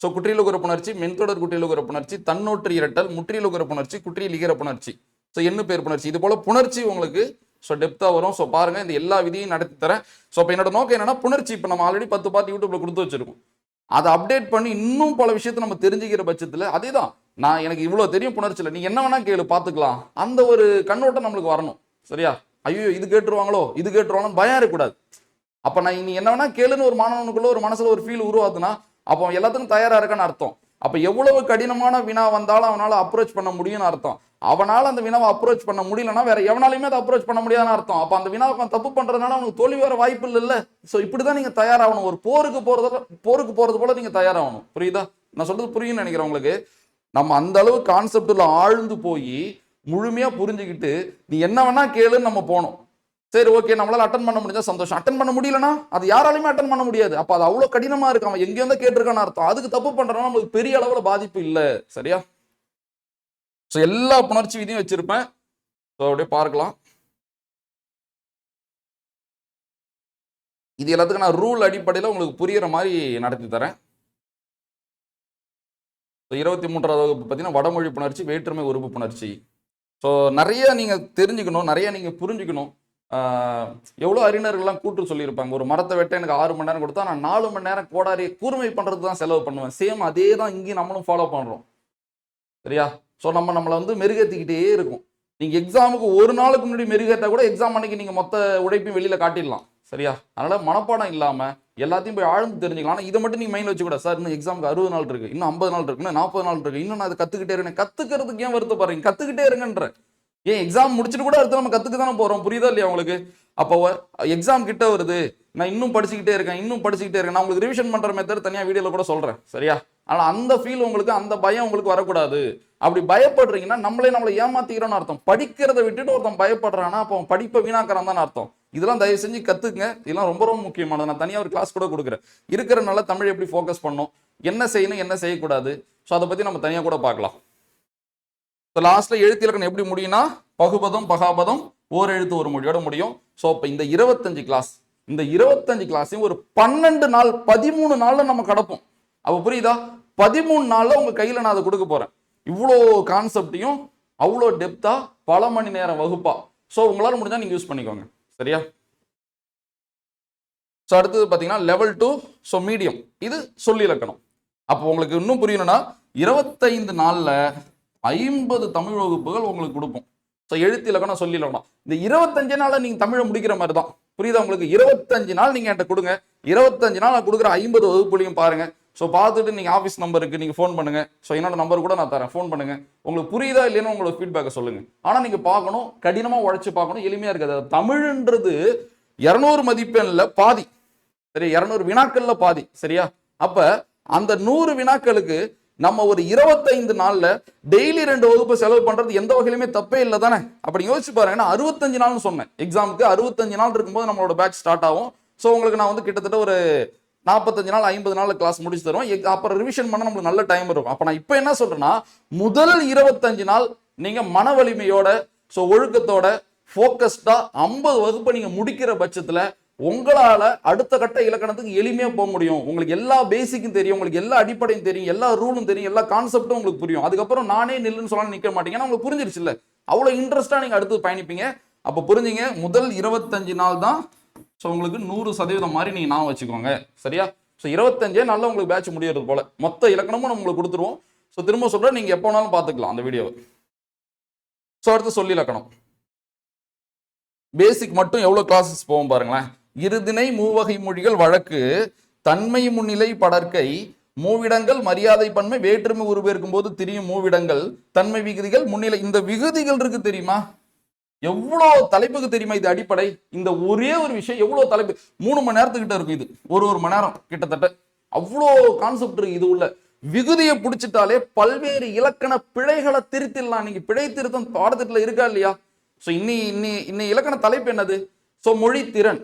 ஸோ குற்றியலுகர புணர்ச்சி, மென்தொடர் குற்றியலுகர புணர்ச்சி, தன்னொற்று இரட்டல், முற்றியலுகர புணர்ச்சி, குற்றியல் இகர புணர்ச்சி, ஸோ எண்ணு பேர் புணர்ச்சி. இது போல புணர்ச்சி உங்களுக்கு ஸோ டெப்த்தாக வரும். ஸோ பாருங்க, இந்த எல்லா விதியும் நடத்தி தரேன். ஸோ இப்போ என்னோட நோக்கம் என்னன்னா, புணர்ச்சி இப்போ நம்ம ஆல்ரெடி 10 பார்த்து யூடியூப்ல கொடுத்து வச்சிருக்கோம். அதை அப்டேட் பண்ணி இன்னும் பல விஷயத்தை நம்ம தெரிஞ்சுக்கிற பட்சத்தில் அதே தான் நான் எனக்கு இவ்வளோ தெரியும் புணர்ச்சியில், நீ என்ன வேணா கேளு பார்த்துக்கலாம், அந்த ஒரு கண்ணோட்டம் நம்மளுக்கு வரணும். சரியா? ஐயோ இது கேட்டுருவாங்களோ இது கேட்டுருவாங்களோ பயம் இருக்கக்கூடாது. அப்போ நான் நீ என்ன வேணா கேளுன்னு ஒரு மாணவனுக்குள்ள ஒரு மனசுல ஒரு ஃபீல் உருவாக்குனா அப்போ எல்லாத்துக்கும் தயாரா இருக்கான்னு அர்த்தம். அப்போ எவ்வளவு கடினமான வினா வந்தாலும் அவனால அப்ரோச் பண்ண முடியும்னு அர்த்தம். அவனால அந்த வினாவை அப்ரோச் பண்ண முடியலன்னா வேற எவனாலையுமே அதை அப்ரோச் பண்ண முடியாதுன்னு அர்த்தம். அப்போ அந்த வினாவை தப்பு பண்றதுனால அவனுக்கு தோல்வி வர வாய்ப்பு இல்லை. ஸோ இப்படிதான் நீங்க தயாராகணும். ஒரு போருக்கு போறது போல நீங்க தயாராகணும். புரியுதா? நான் சொல்றது புரியும்னு நினைக்கிறேன் உங்களுக்கு. நம்ம அந்த அளவு கான்செப்ட்ல ஆழ்ந்து போய் முழுமையா புரிஞ்சுக்கிட்டு நீ என்ன வேணா கேளுன்னு நம்ம போனோம். சரி, ஓகே, நம்மளால அட்டன் பண்ண முடிஞ்சா சந்தோஷம். அட்டன் பண்ண முடியலன்னா அது யாராலையுமே அட்டன் பண்ண முடியாது. அப்ப அது அவ்வளவு கடினமா இருக்கு. அவன் எங்கேயோ தான் கேட்டிருக்கான்னு அர்த்தம். அதுக்கு தப்பு பண்றோம்னா நமக்கு பெரிய அளவுல பாதிப்பு இல்லை. சரியா? ஸோ எல்லா புணர்ச்சி விதியும் வச்சிருப்பேன். ஸோ அப்படியே பார்க்கலாம். இது எல்லாத்துக்கும் நான் ரூல் அடிப்படையில் உங்களுக்கு புரியுற மாதிரி நடத்தி தரேன். 23வது வகுப்பு பார்த்தீங்கன்னா வடமொழி புணர்ச்சி, வேற்றுமை உறுப்பு புணர்ச்சி. ஸோ நிறைய நீங்கள் தெரிஞ்சுக்கணும், நிறைய நீங்கள் புரிஞ்சுக்கணும். எவ்வளோ அறிஞர்கள்லாம் கூட்டு சொல்லியிருப்பாங்க, ஒரு மரத்தை வெட்ட எனக்கு 6 மணி நேரம் கொடுத்தா நான் 4 மணி நேரம் கோடாரி கூர்மை பண்ணுறது தான் செலவு பண்ணுவேன். சேம் அதே தான் இங்கேயும் நம்மளும் ஃபாலோ பண்ணுறோம். சரியா? ஸோ நம்மளை வந்து மெருகேற்றிக்கிட்டே இருக்கும். நீங்கள் எக்ஸாமுக்கு ஒரு நாளுக்கு முன்னாடி மெருகேற்ற கூட எக்ஸாம் அன்னைக்கு நீங்கள் மொத்த உழைப்பையும் வெளியில் காட்டிடலாம். சரியா? அதனால் மனப்பாடம் இல்லாமல் எல்லாத்தையும் போய் ஆழ்ந்து தெரிஞ்சுக்கலாம். ஆனால் இதை மட்டும் நீங்கள் மைண்ட் வச்சுக்கூட, சார் இன்னும் எக்ஸாமுக்கு 60 நாள் இருக்குது, இன்னும் 50 நாள் இருக்குது, இன்னும் 40 நாள் இருக்குது, இன்னும் நான் அதை கற்றுக்கிட்டே இருக்கேன். கற்றுக்கிறதுக்கு ஏன் வருத்தப்படுறீங்க? கற்றுக்கிட்டே இருங்கன்ற. ஏன் எக்ஸாம் முடிச்சுட்டு கூட அடுத்து நம்ம கற்றுக்க தானே போகிறோம். புரியுதா இல்லையா உங்களுக்கு? அப்போ எக்ஸாம் கிட்ட வருது, நான் இன்னும் படிச்சுக்கிட்டே இருக்கேன். நான் உங்களுக்கு ரிவிஷன் பண்ணுற மெத்தட் தனியாக வீடியோவில் கூட சொல்கிறேன். சரியா? ஆனால் அந்த ஃபீல் உங்களுக்கு, அந்த பயம் உங்களுக்கு வரக்கூடாது. அப்படி பயப்படுறீங்கன்னா நம்மளை ஏமாத்திக்கிறோன்னு அர்த்தம். படிக்கிறத விட்டுட்டு ஒருத்தன் பயப்படுறான்னா அப்போ படிப்பை வீணாக்கிறான் தான் அர்த்தம். இதெல்லாம் தயவு செஞ்சு கற்றுக்குங்க. இதெல்லாம் ரொம்ப ரொம்ப முக்கியமானது. நான் தனியாக ஒரு கிளாஸ் கூட கொடுக்குறேன். இருக்கிறனால தமிழ் எப்படி ஃபோக்கஸ் பண்ணணும், என்ன செய்யணும், என்ன செய்யக்கூடாது, ஸோ அதை பற்றி நம்ம தனியாக கூட பார்க்கலாம். ஸோ லாஸ்ட்டில் எழுத்து இலக்கணம் எப்படி முடியும்னா பகுபதம் பகாபதம் ஓர் எழுத்து ஒரு மொழியோட முடியும். ஸோ இப்போ இந்த 25 கிளாஸ், இந்த 25 கிளாஸையும் ஒரு 12 நாள் 13 நாளில் நம்ம கடப்போம். அப்போ புரியுதா? 13 நாளில் உங்கள் கையில் நான் அதை கொடுக்க போகிறேன். இவ்வளோ கான்செப்டையும் அவ்வளோ டெப்தா பல மணி நேரம் வகுப்பா. ஸோ உங்களால் முடிஞ்சால் நீங்கள் யூஸ் பண்ணிக்கோங்க. சரியா? ஸோ அடுத்தது பார்த்தீங்கன்னா லெவல் 2, ஸோ மீடியம், இது சொல்லி இலக்கணம். அப்போ உங்களுக்கு இன்னும் புரியணும்னா 25 நாளில் 50 தமிழ் வகுப்புகள் உங்களுக்கு கொடுப்போம். ஸோ எழுத்து இலக்கணம், சொல்லி இலக்கணம். இந்த 25 நாளில் நீங்கள் தமிழை முடிக்கிற மாதிரி தான். புரியுதா உங்களுக்கு? 25 நாள் நீங்கள் என்கிட்ட கொடுங்க. 25 நாள் நான் கொடுக்குற 50 வகுப்புலையும் பாருங்க. ஸோ பார்த்துட்டு நீங்கள் ஆஃபீஸ் நம்பருக்கு நீங்கள் ஃபோன் பண்ணுங்க. ஸோ என்னோட நம்பர் கூட நான் தரேன், ஃபோன் பண்ணுங்க. உங்களுக்கு புரியுதா இல்லைன்னு உங்களோட ஃபீட்பேக்கை சொல்லுங்க. ஆனால் நீங்கள் பார்க்கணும், கடினமாக உழைச்சி பார்க்கணும். எளிமையாக இருக்காது. தமிழ்ன்றது 200 மதிப்பெண்ல பாதி. சரி, 200 வினாக்கள்ல பாதி. சரியா? அப்ப அந்த 100 வினாக்களுக்கு நம்ம ஒரு 25 நாள்ல டெய்லி 2 வகுப்பு செலவு பண்றது எந்த வகையிலுமே தப்பே இல்லை தானே? அப்படி யோசிச்சு பாருங்க. 65 நாள்னு சொன்னேன். எக்ஸாமுக்கு 65 நாள் இருக்கும்போது நம்மளோட பேட்ச் ஸ்டார்ட் ஆகும். ஸோ உங்களுக்கு நான் வந்து கிட்டத்தட்ட ஒரு 45 நாள் 50 நாள் கிளாஸ் முடிச்சு தருவோம். அப்புறம் ரிவிஷன் பண்ண நம்மளுக்கு நல்ல டைம் இருக்கும். அப்ப நான் இப்ப என்ன சொல்றேன்னா, முதல் 25 நாள் நீங்க மன வலிமையோட, ஸோ ஒழுக்கத்தோட, ஃபோக்கஸ்டா 50 வகுப்பை நீங்க முடிக்கிற பட்சத்துல உங்களால அடுத்த கட்ட இலக்கணத்துக்கு எளிமையா போக முடியும். உங்களுக்கு எல்லா பேசிக்கும் தெரியும், உங்களுக்கு எல்லா அடிப்படையும் தெரியும், எல்லா ரூலும் தெரியும், எல்லா கான்செப்டும் உங்களுக்கு புரியும். அதுக்கப்புறம் நானே நில்லுன்னு சொன்னா நிக்க மாட்டீங்க. ஏன்னா உங்களுக்கு புரிஞ்சிருச்சு இல்ல, அவ்வளவு இன்ட்ரெஸ்டா நீங்க அடுத்து பயணிப்பீங்க. அப்ப புரிஞ்சுங்க, முதல் 25 நாள் தான் ஸோ உங்களுக்கு 100% மாதிரி நீங்க நான் வச்சுக்கோங்க. சரியா? ஸோ 25 நாள்ல உங்களுக்கு பேட்ச் முடியறது போல மொத்த இலக்கணமும் நம்ம உங்களுக்கு கொடுத்துருவோம். ஸோ திரும்ப சொல்றேன், நீங்க எப்போ வேணாலும் பார்த்துக்கலாம் அந்த வீடியோவை. ஸோ அடுத்து சொல்லி இலக்கணம் பேசிக் மட்டும் எவ்வளவு கிளாஸஸ் போவோம் பாருங்களேன். இருதிணை மூவகை மொழிகள் வழக்கு, தன்மை முன்னிலை படற்கை, மூவிடங்கள் மரியாதை பன்மை வேற்றுமை உருவேற்கும் போது திரியும் மூவிடங்கள், தன்மை விகுதிகள் முன்னிலை. இந்த விகுதிகள் இருக்கு தெரியுமா? எவ்வளோ தலைப்புக்கு தெரியுமா? இது அடிப்படை. இந்த ஒரே ஒரு விஷயம் எவ்வளவு தலைப்பு, 3 மணி நேரத்துக்கிட்ட இருக்கும். இது ஒரு மணி நேரம் கிட்டத்தட்ட. அவ்வளோ கான்செப்ட் இருக்கு இது உள்ள. விகுதியை பிடிச்சிட்டாலே பல்வேறு இலக்கண பிழைகளை திருத்திடலாம். நீங்க பிழை திருத்தம் பாடத்திட்டத்தில் இருக்கா இல்லையா? ஸோ இன்னி இலக்கண தலைப்பு என்னது? ஸோ மொழி திறன்.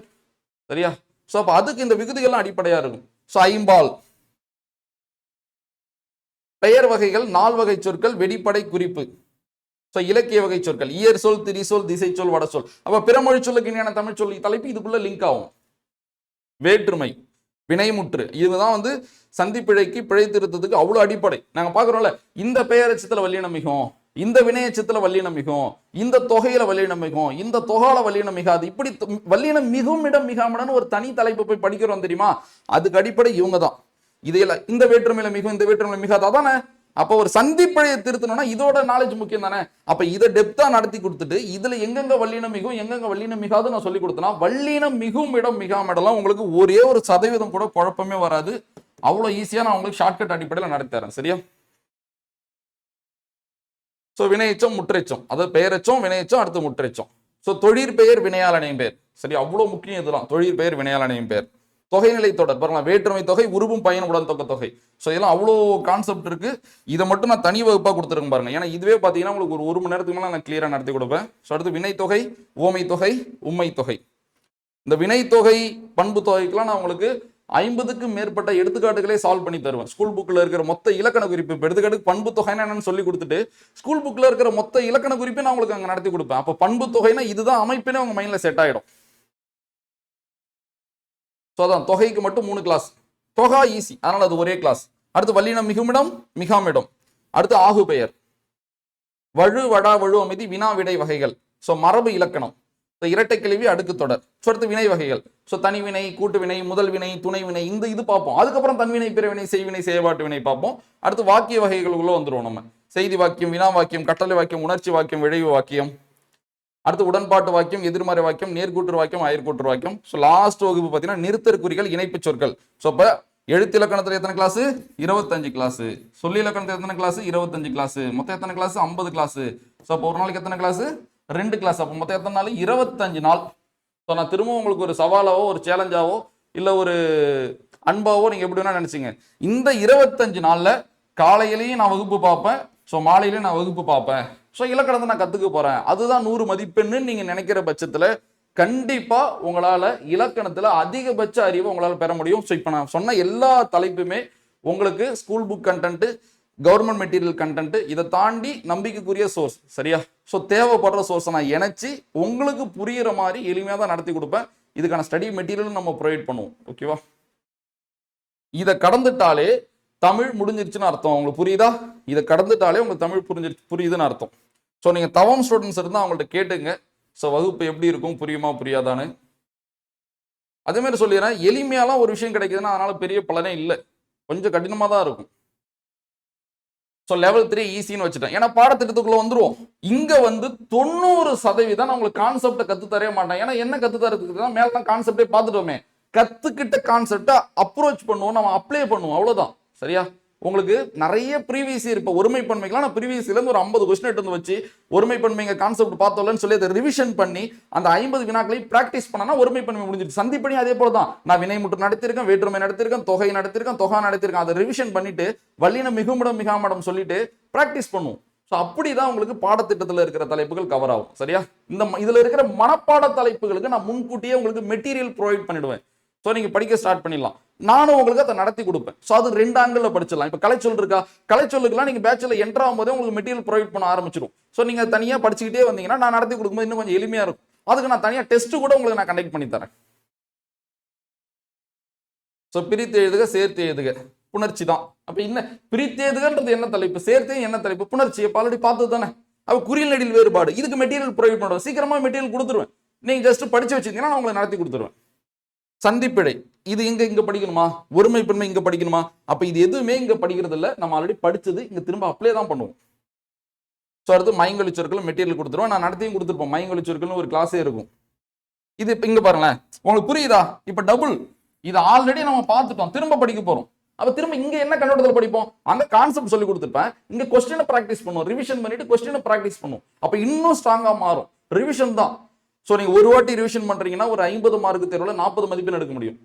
சரியா? ஸோ அப்போ அதுக்கு இந்த விகுதிகள்லாம் அடிப்படையா இருக்கும். ஸோ ஐம்பால், பெயர் வகைகள், 4 வகை சொற்கள், வெடிப்படை குறிப்பு. ஸோ இலக்கிய வகை சொற்கள் இயற் சொல், திரி சொல், திசை சொல், வட சொல். அப்ப பிறமொழி சொல்லுக்கு இணையான தமிழ் சொல் தலைப்பு இதுக்குள்ள லிங்க் ஆகும். வேற்றுமை, வினைமுற்று, இதுதான் வந்து சந்திப்பிழைக்கு பிழை திருத்தத்துக்கு அவ்வளவு அடிப்படை. நாங்க பாக்குறோம்ல, இந்த பெயரச்சத்துல வல்லினம் மிகும், இந்த வினையச்சத்துல வல்லினம் மிகும், இந்த தொகையில வல்லினம் மிகும், இந்த தொகால வல்லினம் மிகாது, இப்படி வல்லினம் மிகும் இடம் மிகாமடன்னு ஒரு தனி தலைப்பு போய் படிக்கிறோம் தெரியுமா? அதுக்கு அடிப்படை இவங்க தான். இதையில இந்த வேற்றுமையில மிகும், இந்த வேற்றுமையில மிகாது, அதானே? அப்ப ஒரு சந்திப்பிழையை திருத்தணும்னா இதோட நாலேஜ் முக்கியம் தானே? அப்ப இதை டெப்தா நடத்தி கொடுத்துட்டு இதுல எங்கெங்க வல்லினம் மிகும் எங்கெங்க வல்லினம் மிகாது நான் சொல்லி கொடுத்தனா, வல்லினம் மிகும் இடம் மிகாம இடம்லாம் உங்களுக்கு ஒரே ஒரு சதவீதம் கூட குழப்பமே வராது. அவ்வளவு ஈஸியா நான் உங்களுக்கு ஷார்ட்கட் அடிப்படையில் நடத்தி தரேன். சரியா? சோ வினையச்சம் முற்றெச்சம், அதாவது பெயரெச்சம் வினையச்சம் அடுத்து முற்றெச்சம். சோ தொழிற்பெயர் வினையாளனையும் பெயர். சரி, அவ்வளவு முக்கியம் இதெல்லாம். தொழிற்பெயர் வினையாளனையும் பெயர், தொகைநிலை தொடர் பாருங்களா, வேற்றுமை தொகை, உருவும் பயன் உடன் தொகை தொகை. ஸோ இதெல்லாம் அவ்வளோ கான்செப்ட் இருக்கு. இதை மட்டும் நான் தனி வகுப்பாக கொடுத்துருக்கேன் பாருங்க. ஏன்னா இதுவே பார்த்தீங்கன்னா உங்களுக்கு ஒரு மணி நேரத்துக்கு மேலே நான் கிளியராக நடத்தி கொடுப்பேன். ஸோ அடுத்து வினைத்தொகை, ஓமை தொகை, உண்மை தொகை. இந்த வினைத்தொகை பண்பு தொகைக்கெல்லாம் நான் உங்களுக்கு 50க்கும் மேற்பட்ட எடுத்துக்காட்டுகளே சால்வ் பண்ணி தருவேன். ஸ்கூல் புக்கில் இருக்கிற மொத்த இலக்கண குறிப்பு, இப்போ எடுத்துக்காட்டுக்கு பண்பு தொகைன்னா என்னன்னு சொல்லி கொடுத்துட்டு ஸ்கூல் புக்கில் இருக்கிற மொத்த இலக்கண குறிப்பை நான் உங்களுக்கு அங்கே நடத்தி கொடுப்பேன். அப்போ பண்பு தொகைனா இதுதான் அமைப்பினே உங்க மைண்ட்ல செட் ஆகிடும். ஸோ அதான் தொகைக்கு மட்டும் 3 கிளாஸ். தொகா ஈஸி, அதனால அது ஒரே கிளாஸ். அடுத்து வல்லினம் மிகுமிடம் மிகாமிடம், அடுத்து ஆகு பெயர், வழு வடா வழு அமைதி, வினா விடை வகைகள். ஸோ மரபு இலக்கணம், இரட்டை கேள்வி அடுக்கு தொடர். ஸோ அடுத்து வினை வகைகள். ஸோ தனிவினை, கூட்டு வினை, முதல் வினை, துணை வினை, இந்த இது பார்ப்போம். அதுக்கப்புறம் தன்வினை, பிறவினை, செய்வினை, செயற்பாட்டு வினை பார்ப்போம். அடுத்து வாக்கிய வகைகளுக்குள்ள வந்துருவோம் நம்ம. செய்தி வாக்கியம், வினா வாக்கியம், கட்டளை வாக்கியம், உணர்ச்சி வாக்கியம், விளைவு வாக்கியம், அடுத்து உடன்பாட்டு வாக்கியம், எதிர்மறை வாக்கியம், நேர்கூற்று வாக்கியம், அயற்கூற்று வாக்கியம். ஸோ லாஸ்ட் வகுப்பு பார்த்தீங்கன்னா நிறுத்தற்குறிகள், இணைப்பு சொற்கள். ஸோ இப்போ எழுத்து இலக்கணத்தில் எத்தனை கிளாஸ்? 25 கிளாஸ். சொல்லி இலக்கணத்தில் எத்தனை கிளாஸ்? 25 கிளாஸ். மொத்தம் எத்தனை கிளாஸ்? 50 கிளாஸ். ஸோ அப்போ ஒரு நாளைக்கு எத்தனை கிளாஸ்? 2 கிளாஸ். அப்போ மொத்தம் எத்தனை நாள்? 25 நாள். ஸோ நான் திரும்பவும் உங்களுக்கு ஒரு சவாலாவோ ஒரு சேலஞ்சாவோ இல்லை ஒரு அன்பாவோ நீங்கள் எப்படி வேணா நினைச்சிங்க. இந்த 25 நாளில் காலையிலையும் நான் வகுப்பு பார்ப்பேன், ஸோ மாலையிலையும் நான் வகுப்பு பார்ப்பேன். ஸோ இலக்கணத்தை நான் கற்றுக்க போகிறேன், அதுதான் 100 மதிப்பெண்ணு நீங்கள் நினைக்கிற பட்சத்தில் கண்டிப்பாக உங்களால் இலக்கணத்தில் அதிகபட்ச அறிவை உங்களால் பெற முடியும். ஸோ இப்போ நான் சொன்ன எல்லா தலைப்புமே உங்களுக்கு school book content, government material content, இதை தாண்டி நம்பிக்கைக்குரிய சோர்ஸ். சரியா? ஸோ தேவைப்படுற சோர்ஸை நான் இணைச்சி உங்களுக்கு புரிகிற மாதிரி எளிமையாக தான் நடத்தி கொடுப்பேன். இதுக்கான ஸ்டடி மெட்டீரியலும் நம்ம ப்ரொவைட் பண்ணுவோம். ஓகேவா? இதை கடந்துட்டாலே தமிழ் முடிஞ்சிருச்சுன்னு அர்த்தம். உங்களுக்கு புரியுதா? இதை கடந்துட்டாலே உங்களுக்கு தமிழ் புரியுதுன்னு அர்த்தம். ஸோ நீங்கள் தவம் ஸ்டூடெண்ட்ஸ் இருந்தால் அவங்கள்ட்ட கேட்டுங்க, ஸோ வகுப்பு எப்படி இருக்கும், புரியுமா புரியாதான்னு. அதே மாதிரி சொல்லிடுறேன், எளிமையாலாம் ஒரு விஷயம் கிடைக்குதுன்னா அதனால பெரிய பலனே இல்லை, கொஞ்சம் கடினமாக தான் இருக்கும். ஸோ லெவல் 3 ஈஸின்னு வச்சுட்டேன். ஏன்னா பாடத்திட்டத்துக்குள்ள வந்துருவோம். இங்க வந்து 90% நான் உங்களுக்கு கான்செப்டை கத்து தரவே மாட்டேன். ஏன்னா என்ன கத்து தரதுக்கு தான் மேல தான் கான்செப்டே பார்த்துட்டோமே. கத்துக்கிட்ட கான்செப்டை அப்ரோச் பண்ணுவோம், நம்ம அப்ளை பண்ணுவோம், அவ்வளவுதான். சரியா? உங்களுக்கு நிறைய ப்ரீவியஸ் இயர், இப்போ ஒருமைப்பன்மைக்கெல்லாம் நான் ப்ரீவியஸ் இயர்லேருந்து ஒரு 50 கொஸ்டின் எடுத்து வச்சு ஒருமைப்பன்மைங்க கான்செப்ட் பார்த்தோம்லன்னு சொல்லி அதை ரிவிஷன் பண்ணி அந்த 50 வினாக்களையும் ப்ராக்டிஸ் பண்ணனா ஒருமைப்பன்மை முடிஞ்சிட்டு. சந்திப்பணி அதே போல தான். நான் வினைமுற்று நடத்திருக்கேன், வேற்றுமை நடத்திருக்கேன், தொகை நடத்திருக்கேன், தொகா நடத்திருக்கேன். அதை ரிவிஷன் பண்ணிட்டு வல்லினம் மிகுமிடம் மிகாமடம் சொல்லிட்டு ப்ராக்டிஸ் பண்ணுவோம். ஸோ அப்படிதான் உங்களுக்கு பாடத்திட்டத்தில் இருக்கிற தலைப்புகள் கவர் ஆகும். சரியா? இதுல இருக்கிற மனப்பாட தலைப்புகளுக்கு நான் முன்கூட்டியே உங்களுக்கு மெட்டீரியல் ப்ரொவைட் பண்ணிடுவேன். ஸோ நீங்க படிக்க ஸ்டார்ட் பண்ணிடலாம். நானும் உங்களுக்கு அதை நடத்தி கொடுப்பேன். ஸோ அது 2 ஆங்கிள் படிச்சிடலாம். இப்போ கலைச்சொல் இருக்கா, கலைச்சொல்லுக்குலாம் நீங்க பேச்சுல என்டர் ஆகும்போதே உங்களுக்கு மெட்டீரியல் ப்ரொவைட் பண்ண ஆரம்பிச்சிடும். ஸோ நீங்க தனியா படிச்சுக்கிட்டே வந்தீங்கன்னா நான் நடத்தி கொடுக்கும்போது இன்னும் கொஞ்சம் எளிமையா இருக்கும். அதுக்கு நான் தனியா டெஸ்ட் கூட உங்களுக்கு நான் கண்டக்ட் பண்ணி தரேன். ஸோ பிரித்து எழுதுக, சேர்த்து எழுதுக, புணர்ச்சி தான். அப்ப என்ன பிரித்து எழுதுகன்றது என்ன தலைப்பு, சேர்த்து என்ன தலைப்பு, புணர்ச்சி ஆல்ரெடி பார்த்தது தானே. அப்ப குறியல் நெடில் வேறுபாடு, இதுக்கு மெட்டீரியல் ப்ரொவைட் பண்ணுவேன். சீக்கிரமா மெட்டீரியல் கொடுத்துருவேன். நீங்க ஜஸ்ட் படிச்சு வச்சிருந்தீங்கன்னா நான் உங்களுக்கு நடத்தி கொடுத்துருவேன். சந்திப்பிழை இது இங்க படிக்கணுமா, ஒருமைப்பன்மை இங்க படிக்கணுமா, அப்ப இது எதுவுமே இங்க படிக்கிறது இல்லை. நம்ம ஆல்ரெடி படிச்சது இங்க திரும்ப அப்ளை தான் பண்ணுவோம். ஸோ அடுத்து மயங்கொலி சொற்கள் மெட்டீரியல் கொடுத்துருவோம். நான் நடத்தியும் கொடுத்துருப்போம். மயங்கொலி சொற்கள்னு ஒரு கிளாஸே இருக்கும். இது இப்ப இங்க பாருங்களேன், உங்களுக்கு புரியுதா? இப்ப டபுள் இது ஆல்ரெடி நம்ம பார்த்துட்டோம், திரும்ப படிக்க போறோம். அப்ப திரும்ப இங்க என்ன கண்ணோட்டத்தில் படிப்போம், அங்க கான்செப்ட் சொல்லி கொடுத்துருப்பேன், இங்க கொஸ்டினை பிராக்டிஸ் பண்ணுவோம், ரிவிஷன் பண்ணிட்டு கொஸ்டினை பிராக்டிஸ் பண்ணுவோம். அப்ப இன்னும் ஸ்ட்ராங்கா மாறும். ரிவிஷன் தான். ஸோ நீங்க ஒரு வாட்டி ரிவிஷன் பண்றீங்கன்னா ஒரு 50 மார்க் தேர்வுல 40 மதிப்பெண் எடுக்க முடியும்.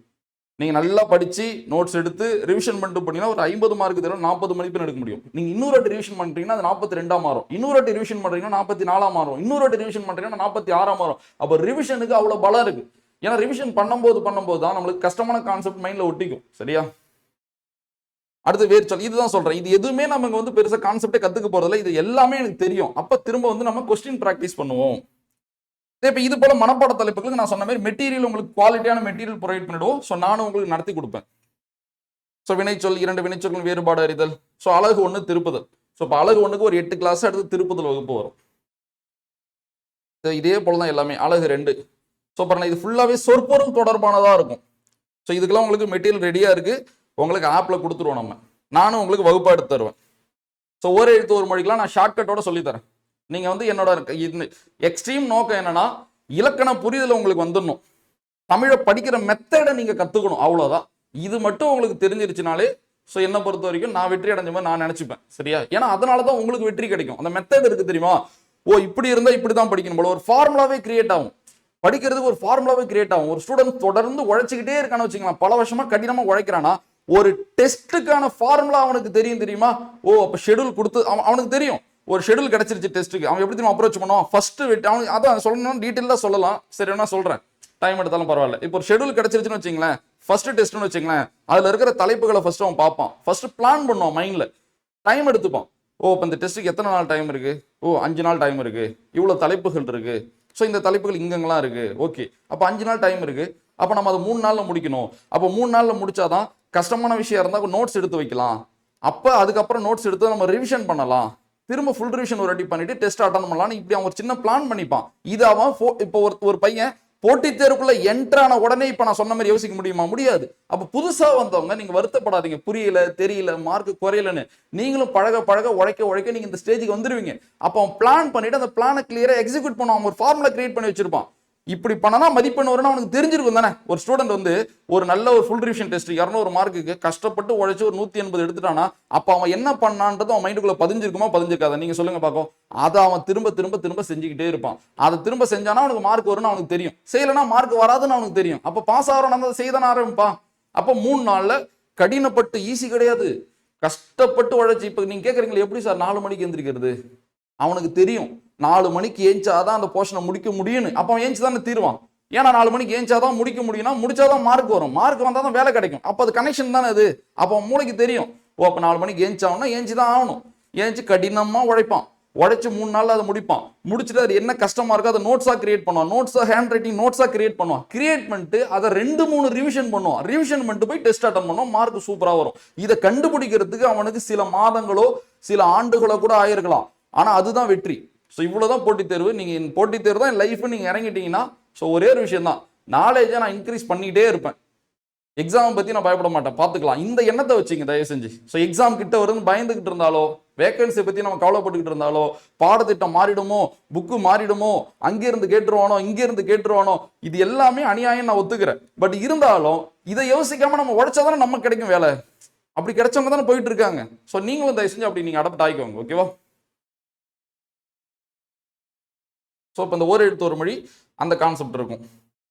நீங்க நல்லா படிச்சு நோட்ஸ் எடுத்து ரிவிஷன் பண்ணிட்டு போனீங்கன்னா ஒரு 50 மார்க் தேர்வுல 40 மதிப்பெண் எடுக்க முடியும். நீங்க இன்னொரு வாட்டி ரிவிஷன் பண்றீங்கன்னா அது 42 மாறும். இன்னொரு வாட்டி ரிவிஷன் பண்றீங்கன்னா 44 மாறும். இன்னொரு வாட்டி ரிவிஷன் பண்றீங்கன்னா 46 மாறும். அப்ப ரிவிஷனுக்கு அவ்வளவு பலம் இருக்கு. ஏன்னா ரிவிஷன் பண்ணும்போது தான் நம்மளுக்கு கஷ்டமான கான்செப்ட் மைண்ட்ல ஒட்டிக்கும். சரியா? அடுத்து வேர்ச்சொல். இதுதான் சொல்றேன், இது எதுவுமே நம்ம வந்து பெருசா கான்செப்டே கத்துக்க போறதில்ல, இது எல்லாமே எனக்கு தெரியும். அப்ப திரும்ப வந்து நம்ம கொஸ்டின் பிராக்டிஸ் பண்ணுவோம். இப்ப இது போல மனப்பாட தலைப்புகளுக்கு நான் சொன்ன மாதிரி மெட்டீரியல் உங்களுக்கு குவாலிட்டியான மெட்டீரியல் ப்ரொவைட் பண்ணிடுவோம். ஸோ நானும் உங்களுக்கு நடத்தி கொடுப்பேன். ஸோ வினைச்சொல், 2 வினைச்சொல்கள் வேறுபாடு அறிதல். ஸோ அழகு 1 திருப்புதல். ஸோ இப்போ அழகு 1க்கு ஒரு 8 கிளாஸ், அடுத்து திருப்புதல் வகுப்பு வரும். இதே போல தான் எல்லாமே. அழகு 2. ஸோ பாருங்க, இது ஃபுல்லாவே சொற்பொருள் தொடர்பானதா இருக்கும். ஸோ இதுக்கெல்லாம் உங்களுக்கு மெட்டீரியல் ரெடியா இருக்கு, உங்களுக்கு ஆப்ல கொடுத்துருவோம் நம்ம. நானும் உங்களுக்கு வகுப்பா எடுத்து தருவேன். ஸோ ஒரு எழுத்து ஒரு மொழிக்கெல்லாம் நான் ஷார்ட்கட்டோட சொல்லித்தரேன். நீங்க வந்து என்னோட எக்ஸ்ட்ரீம் நோக்கம் என்னன்னா, இலக்கண புரிதல் உங்களுக்கு வந்துடணும், தமிழை படிக்கிற மெத்தடை நீங்க கத்துக்கணும், அவ்வளவுதான். இது மட்டும் உங்களுக்கு தெரிஞ்சிருச்சுனாலே ஸோ என்னை பொறுத்த வரைக்கும் நான் வெற்றி அடைஞ்ச மாதிரி நான் நினைச்சுப்பேன். சரியா? ஏன்னா அதனால தான் உங்களுக்கு வெற்றி கிடைக்கும். அந்த மெத்தட் இருக்கு தெரியுமா? ஓ இப்படி இருந்தா இப்படி தான் படிக்கணும் போல ஒரு ஃபார்முலாவே கிரியேட் ஆகும். படிக்கிறதுக்கு ஒரு ஃபார்முலாவே கிரியேட் ஆகும். ஒரு ஸ்டூடெண்ட் தொடர்ந்து உழைச்சிக்கிட்டே இருக்கான்னு வச்சுக்கலாம், பல வருஷமா கடினமா உழைக்கிறானா, ஒரு டெஸ்ட்டுக்கான ஃபார்முலா அவனுக்கு தெரியும் தெரியுமா? ஓ அப்ப ஷெட்யூல் கொடுத்து அவனுக்கு தெரியும், ஒரு ஷெட்யூல் கிடைச்சிருச்சு டெஸ்ட்டுக்கு, அவன் எப்படி அப்ரோச் பண்ணுவான் ஃபர்ஸ்ட். அவனுக்கு அதான் சொல்லணும், டீட்டெயிலாக சொல்லலாம். சரி நான் சொல்றேன், டைம் எடுத்தாலும் பரவாயில்ல. இப்போ ஒரு ஷெட்யூல் கிடைச்சிருச்சுன்னு வச்சுங்களேன், ஃபர்ஸ்ட் டெஸ்ட்னு வச்சுங்களேன், அதுல இருக்கிற தலைப்புகளை ஃபர்ஸ்ட் அவன் பார்ப்பான், ஃபர்ஸ்ட் பிளான் பண்ணுவான் மைண்ட்ல, டைம் எடுத்துப்பான். ஓ இப்போ இந்த டெஸ்ட்டுக்கு எத்தனை நாள் டைம் இருக்கு? ஓ 5 நாள் டைம் இருக்கு, இவ்வளவு தலைப்புகள் இருக்கு, ஸோ இந்த தலைப்புகள் இங்கெல்லாம் இருக்கு, ஓகே அப்போ 5 நாள் டைம் இருக்கு, அப்போ நம்ம அதை 3 நாள்ல முடிக்கணும். அப்போ 3 நாள்ல முடிச்சாதான் கஷ்டமான விஷயம் இருந்தால் நோட்ஸ் எடுத்து வைக்கலாம். அப்போ அதுக்கப்புறம் நோட்ஸ் எடுத்து நம்ம ரிவிஷன் பண்ணலாம், திரும்ப ஃபுல் ரிவிஷன் ஒரு வாட்டி பண்ணிட்டு டெஸ்ட் அட்டன் பண்ணலாம். இப்படி அவன் ஒரு சின்ன பிளான் பண்ணிப்பான். இது அவன் இப்போ ஒரு பையன் போட்டித் தேர்வுக்குள்ள என்ட்ரான உடனே இப்ப நான் சொன்ன மாதிரி யோசிக்க முடியுமா? முடியாது. அப்ப புதுசா வந்தவங்க நீங்க வருத்தப்படாதீங்க, புரியல தெரியல மார்க் குறையலன்னு. நீங்களும் பழக பழக உழைக்க நீங்க இந்த ஸ்டேஜுக்கு வந்துருவீங்க. அப்ப அவன் பிளான் பண்ணிட்டு அந்த பிளானை கிளியரா எக்ஸிக்யூட் பண்ணுவான், ஒரு ஃபார்முலா கிரியேட் பண்ணி வச்சிருப்பான். இப்படி பண்ணனா மதிப்பெண் வரும்னு அவனுக்கு தெரிஞ்சிருக்கும் தானே. ஒரு ஸ்டூடெண்ட் வந்து ஒரு நல்ல ஒரு ஃபுல் ரிவிஷன் டெஸ்ட் 200 மார்க்குக்கு கஷ்டப்பட்டு உழைச்சு ஒரு 180 எடுத்துட்டானா, அப்ப அவன் என்ன பண்ணான்றது அவன் மைண்டுக்குள்ள பதிஞ்சிருக்குமா பதிஞ்சிருக்காத? நீங்க சொல்லுங்க பாப்போம். அதை அவன் திரும்ப திரும்ப திரும்ப செஞ்சுக்கிட்டே இருப்பான். அதை திரும்ப செஞ்சானா அவனுக்கு மார்க் வரும்னு அவனுக்கு தெரியும், செய்யலனா மார்க் வராதுன்னு அவனுக்கு தெரியும். அப்ப பாஸ் ஆகிறோம் அந்த செய்தான ஆரம்பிப்பான். அப்ப 3 நாள்ல கடினப்பட்டு, ஈஸி கிடையாது, கஷ்டப்பட்டு உழைச்சு. இப்ப நீங்க கேக்குறீங்களா எப்படி சார் 4 மணிக்கு எந்திரிக்கிறது? அவனுக்கு தெரியும் 4 மணிக்கு ஏஞ்சாதான் அந்த போர்ஷனை முடிக்க முடியும்னு. அப்ப அவன் ஏஞ்சி தானே தீருவான். ஏன்னா 4 மணிக்கு ஏஞ்சாதான் முடிக்க முடியும்னா, முடிச்சாதான் மார்க் வரும், மார்க் வந்தாதான் வேலை கிடைக்கும். அப்ப அது கனெக்ஷன் தானே அது. அப்போ மூளைக்கு தெரியும், ஓ அப்ப 4 மணிக்கு ஏஞ்சாவும்னா ஏஞ்சிதான் ஆகணும். ஏஞ்சி கடினமா உழைப்பான், உழைச்சு 3 நாள்ல அதை முடிப்பான். முடிச்சுட்டு அது என்ன கஷ்டமா இருக்கோ அதை நோட்ஸா கிரியேட் பண்ணுவான், நோட்ஸா ஹேண்ட் ரைட்டிங் நோட்ஸா கிரியேட் பண்ணுவான். கிரியேட் பண்ணிட்டு அதை 2-3 ரிவிஷன் பண்ணுவான். ரிவிஷன் பண்ணிட்டு போய் டெஸ்ட் அட்டன் பண்ணுவான், மார்க் சூப்பரா வரும். இதை கண்டுபிடிக்கிறதுக்கு அவனுக்கு சில மாதங்களோ சில ஆண்டுகளோ கூட ஆயிருக்கலாம். ஆனா அதுதான் வெற்றி. ஸோ இவ்வளவுதான் போட்டித் தேர்வு. நீங்க போட்டித் தேர்வு தான் லைஃப் நீங்க இறங்கிட்டீங்கன்னா, ஸோ ஒரே ஒரு விஷயம் தான், நாலேஜை நான் இன்க்ரீஸ் பண்ணிட்டே இருப்பேன். எக்ஸாம் பத்தி நான் பயப்பட மாட்டேன், பார்த்துக்கலாம். இந்த எண்ணத்தை வச்சுங்க தயவு செஞ்சு. ஸோ எக்ஸாம் கிட்ட வருது பயந்துகிட்டு இருந்தாலோ, வேகன்சி பத்தி நம்ம கவலைப்பட்டுக்கிட்டு இருந்தாலோ, பாடத்திட்டம் மாறிடுமோ, புக்கு மாறிடுமோ, அங்கிருந்து கேட்டுருவானோ இங்கிருந்து கேட்டுருவானோ, இது எல்லாமே அநியாயம் நான் ஒத்துக்கிறேன். பட் இருந்தாலும் இதை யோசிக்காம நம்ம உழைச்சாதானே நமக்கு கிடைக்கும் வேலை. அப்படி கிடைச்சவங்க தானே போயிட்டு இருக்காங்க. ஸோ நீங்களும் தயவு செஞ்சு அப்படி நீங்க அடாப்ட் ஆகிக்கோங்க, ஓகேவா? ஸோ இப்போ இந்த ஓர் எழுத்து ஒரு மொழி அந்த கான்செப்ட் இருக்கும்.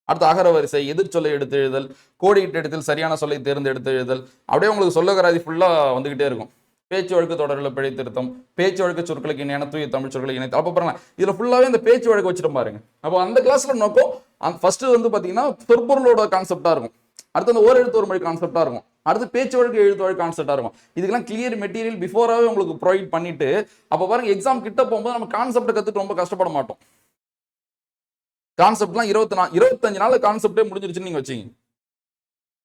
அடுத்து அகர வரிசை, எதிர்ச்சொல்லை எடுத்து எழுதல், கோடிட்டு இடத்தில் சரியான சொல்லை தேர்ந்தெடுத்து எழுதல், அப்படியே உங்களுக்கு சொல்லகராதி ஃபுல்லாக வந்துகிட்டே இருக்கும். பேச்சு வழக்கு தொடரில் பிழை திருத்தம், பேச்சு வழக்கு சொற்களுக்கு இணையான தூய தமிழ் சொற்களை இணைத்து. அப்போ பாருங்க இதில் ஃபுல்லாகவே இந்த பேச்சு வழக்கு வச்சுட்டு பாருங்க. அப்போ அந்த கிளாஸ்ல நோக்கம் ஃபர்ஸ்ட் வந்து பார்த்தீங்கன்னா சொற்பொருளோட கான்செப்டாக இருக்கும். அடுத்து அந்த ஓர் எழுத்து ஒரு மொழி கான்செப்டாக இருக்கும். அடுத்து பேச்சு வழக்கு எழுத்து வழக்கு கான்செப்டாக இருக்கும். இதுக்கெல்லாம் கிளியர் மெட்டீரியல் பிஃபோராகவே உங்களுக்கு ப்ரொவைட் பண்ணிட்டு, அப்போ பாருங்க எக்ஸாம் கிட்ட போகும்போது நம்ம கான்செப்டை கற்றுட்டு ரொம்ப கஷ்டப்பட மாட்டோம். கான்செப்ட்லாம் 25 நாள் கான்செப்டே முடிஞ்சிருச்சுன்னு நீங்க வச்சீங்க.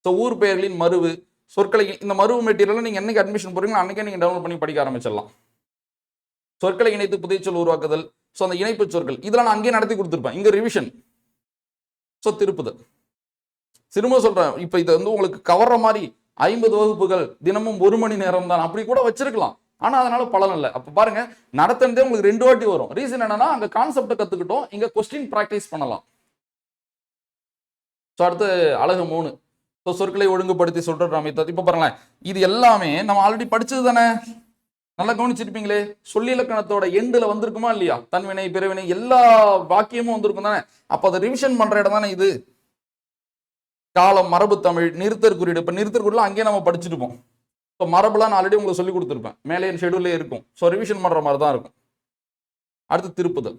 ஸோ ஊர் பெயர்களின் மருவு, சொற்களை, இந்த மருவு மெட்டீரியல் நீங்க என்னைக்கு அட்மிஷன் போறீங்களோ அன்னைக்கே நீங்க டவுன்லோட் பண்ணி படிக்க ஆரம்பிச்சிடலாம். சொற்களை இணைத்து புதிய சொல் உருவாக்குதல், ஸோ அந்த இணைப்பு சொற்கள் இதெல்லாம் நான் அங்கேயே நடத்தி கொடுத்துருப்பேன். இங்க ரிவிஷன், ஸோ திருப்புதல். திரும்ப சொல்றேன், இப்போ இதை வந்து உங்களுக்கு கவர்ற மாதிரி 50 வகுப்புகள் தினமும் 1 மணி நேரம் தான் அப்படி கூட வச்சிருக்கலாம். ஆனா அதனால பலன் இல்லை. அப்ப பாருங்க நடத்துனதே உங்களுக்கு 2 வாட்டி வரும். ரீசன் என்னன்னா அங்க கான்செப்டை கத்துக்கிட்டோம், இங்க கொஸ்டின் பிராக்டிஸ் பண்ணலாம். ஸோ அடுத்து அழகு 3, ஸோ சொற்களை ஒழுங்குபடுத்தி சொல்ற அமைத்தது. இப்ப பாருங்களேன், இது எல்லாமே நம்ம ஆல்ரெடி படிச்சது தானே, நல்லா கவனிச்சிருப்பீங்களே. சொல்லி இலக்கணத்தோட எண்டுல வந்திருக்குமா இல்லையா? தன்வினை பிறவினை எல்லா வாக்கியமும் வந்திருக்கும் தானே. அப்ப அதை ரிவிஷன் பண்ற இடம் தானே இது. காலம், மரபு தமிழ், நிறுத்தற் குறியீடு. இப்ப நிறுத்தற் குறியீடு அங்கேயே நம்ம படிச்சுருப்போம். ஸோ மரபுலாம் நான் ஆல்ரெடி உங்களுக்கு சொல்லி கொடுத்துருப்பேன், மேலே ஷெடியூல்லே இருக்கும். ஸோ ரிவிஷன் பண்ற மாதிரி தான் இருக்கும். அடுத்து திருப்புதல்.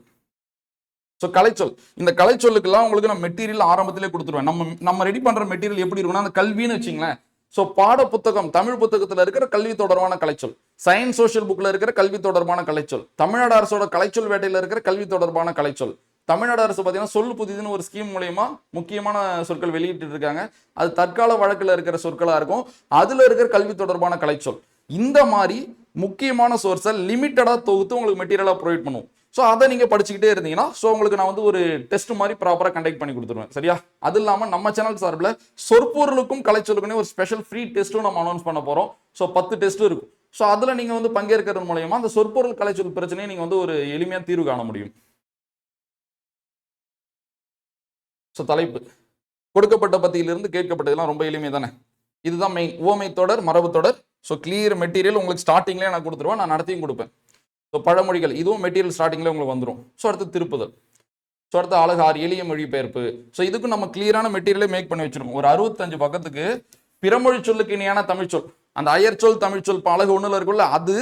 ஸோ கலைச்சொல், இந்த கலைச்சொல்லுக்கெல்லாம் உங்களுக்கு நான் மெட்டீரியல் ஆரம்பத்திலே கொடுத்துருவேன். நம்ம ரெடி பண்ற மெட்டீரியல் எப்படி இருக்கும்னா, அந்த கல்வின்னு வச்சுங்களேன், ஸோ பாட புத்தகம் தமிழ் புத்தகத்தில் இருக்கிற கல்வி தொடர்பான கலைச்சொல், சயின்ஸ் சோஷியல் புக்ல இருக்கிற கல்வி தொடர்பான கலைச்சொல், தமிழ்நாடு அரசோட கலைச்சொல் வேட்டையில் இருக்கிற கல்வி தொடர்பான கலைச்சொல். தமிழ்நாடு அரசு பார்த்தீங்கன்னா சொல் புதிதுன்னு ஒரு ஸ்கீம் மூலயமா முக்கியமான சொற்கள் வெளியிட்டு இருக்காங்க. அது தற்கால வழக்கில் இருக்கிற சொற்களா இருக்கும். அதுல இருக்கிற கல்வி தொடர்பான கலைச்சொல். இந்த மாதிரி முக்கியமான சோர்ஸை லிமிட்டடா தொகுத்து உங்களுக்கு மெட்டீரியலா ப்ரொவைட் பண்ணுவோம். ஸோ அதை நீங்கள் படிச்சுக்கிட்டே இருந்தீங்கன்னா ஸோ உங்களுக்கு நான் வந்து ஒரு டெஸ்ட் மாதிரி ப்ராப்பராக கண்டக்ட் பண்ணி கொடுத்துருவேன். சரியா? அது இல்லாமல் நம்ம சேனல் சார்பில் சொற்பொருளுக்கும் கலைச்சொல்லுக்குன்னே ஒரு ஸ்பெஷல் ஃப்ரீ டெஸ்ட்டும் நம்ம அனௌன்ஸ் பண்ண போகிறோம். ஸோ 10 டெஸ்ட் இருக்கும். ஸோ அதில் நீங்கள் வந்து பங்கேற்கிறது மூலயமா அந்த சொற்பொருள் கலைச்சொல் பிரச்சனையை நீங்கள் வந்து ஒரு எளிமையாக தீர்வு காண முடியும். ஸோ தலைப்பு கொடுக்கப்பட்ட பத்தியிலிருந்து கேட்கப்பட்டதெல்லாம் ரொம்ப எளிமை தானே. இதுதான் மெயின். உவமை தொடர், மரபு தொடர். ஸோ கிளியர் மெட்டீரியல் உங்களுக்கு ஸ்டார்டிங்லேயே நான் கொடுத்துருவேன். நான் நடத்தியும் கொடுப்பேன். ஸோ பழமொழிகள் இதுவும் மெட்டீரியல் ஸ்டார்டிங்கில் உங்களுக்கு வந்துடும். ஸோ அடுத்து திருப்புதல். ஸோ அடுத்து அழகார், எளிய மொழிபெயர்ப்பு. ஸோ இதுக்கும் நம்ம கிளியரான மெட்டீரியலே மேக் பண்ணி வச்சிருக்கோம். ஒரு 65 பக்கத்துக்கு பிறமொழி சொல்லுக்கு இணையான தமிழ்ச்சொல், அந்த அயற்சொல் தமிழ்ச்சொல் அழகு ஒன்றில் இருக்குல்ல அது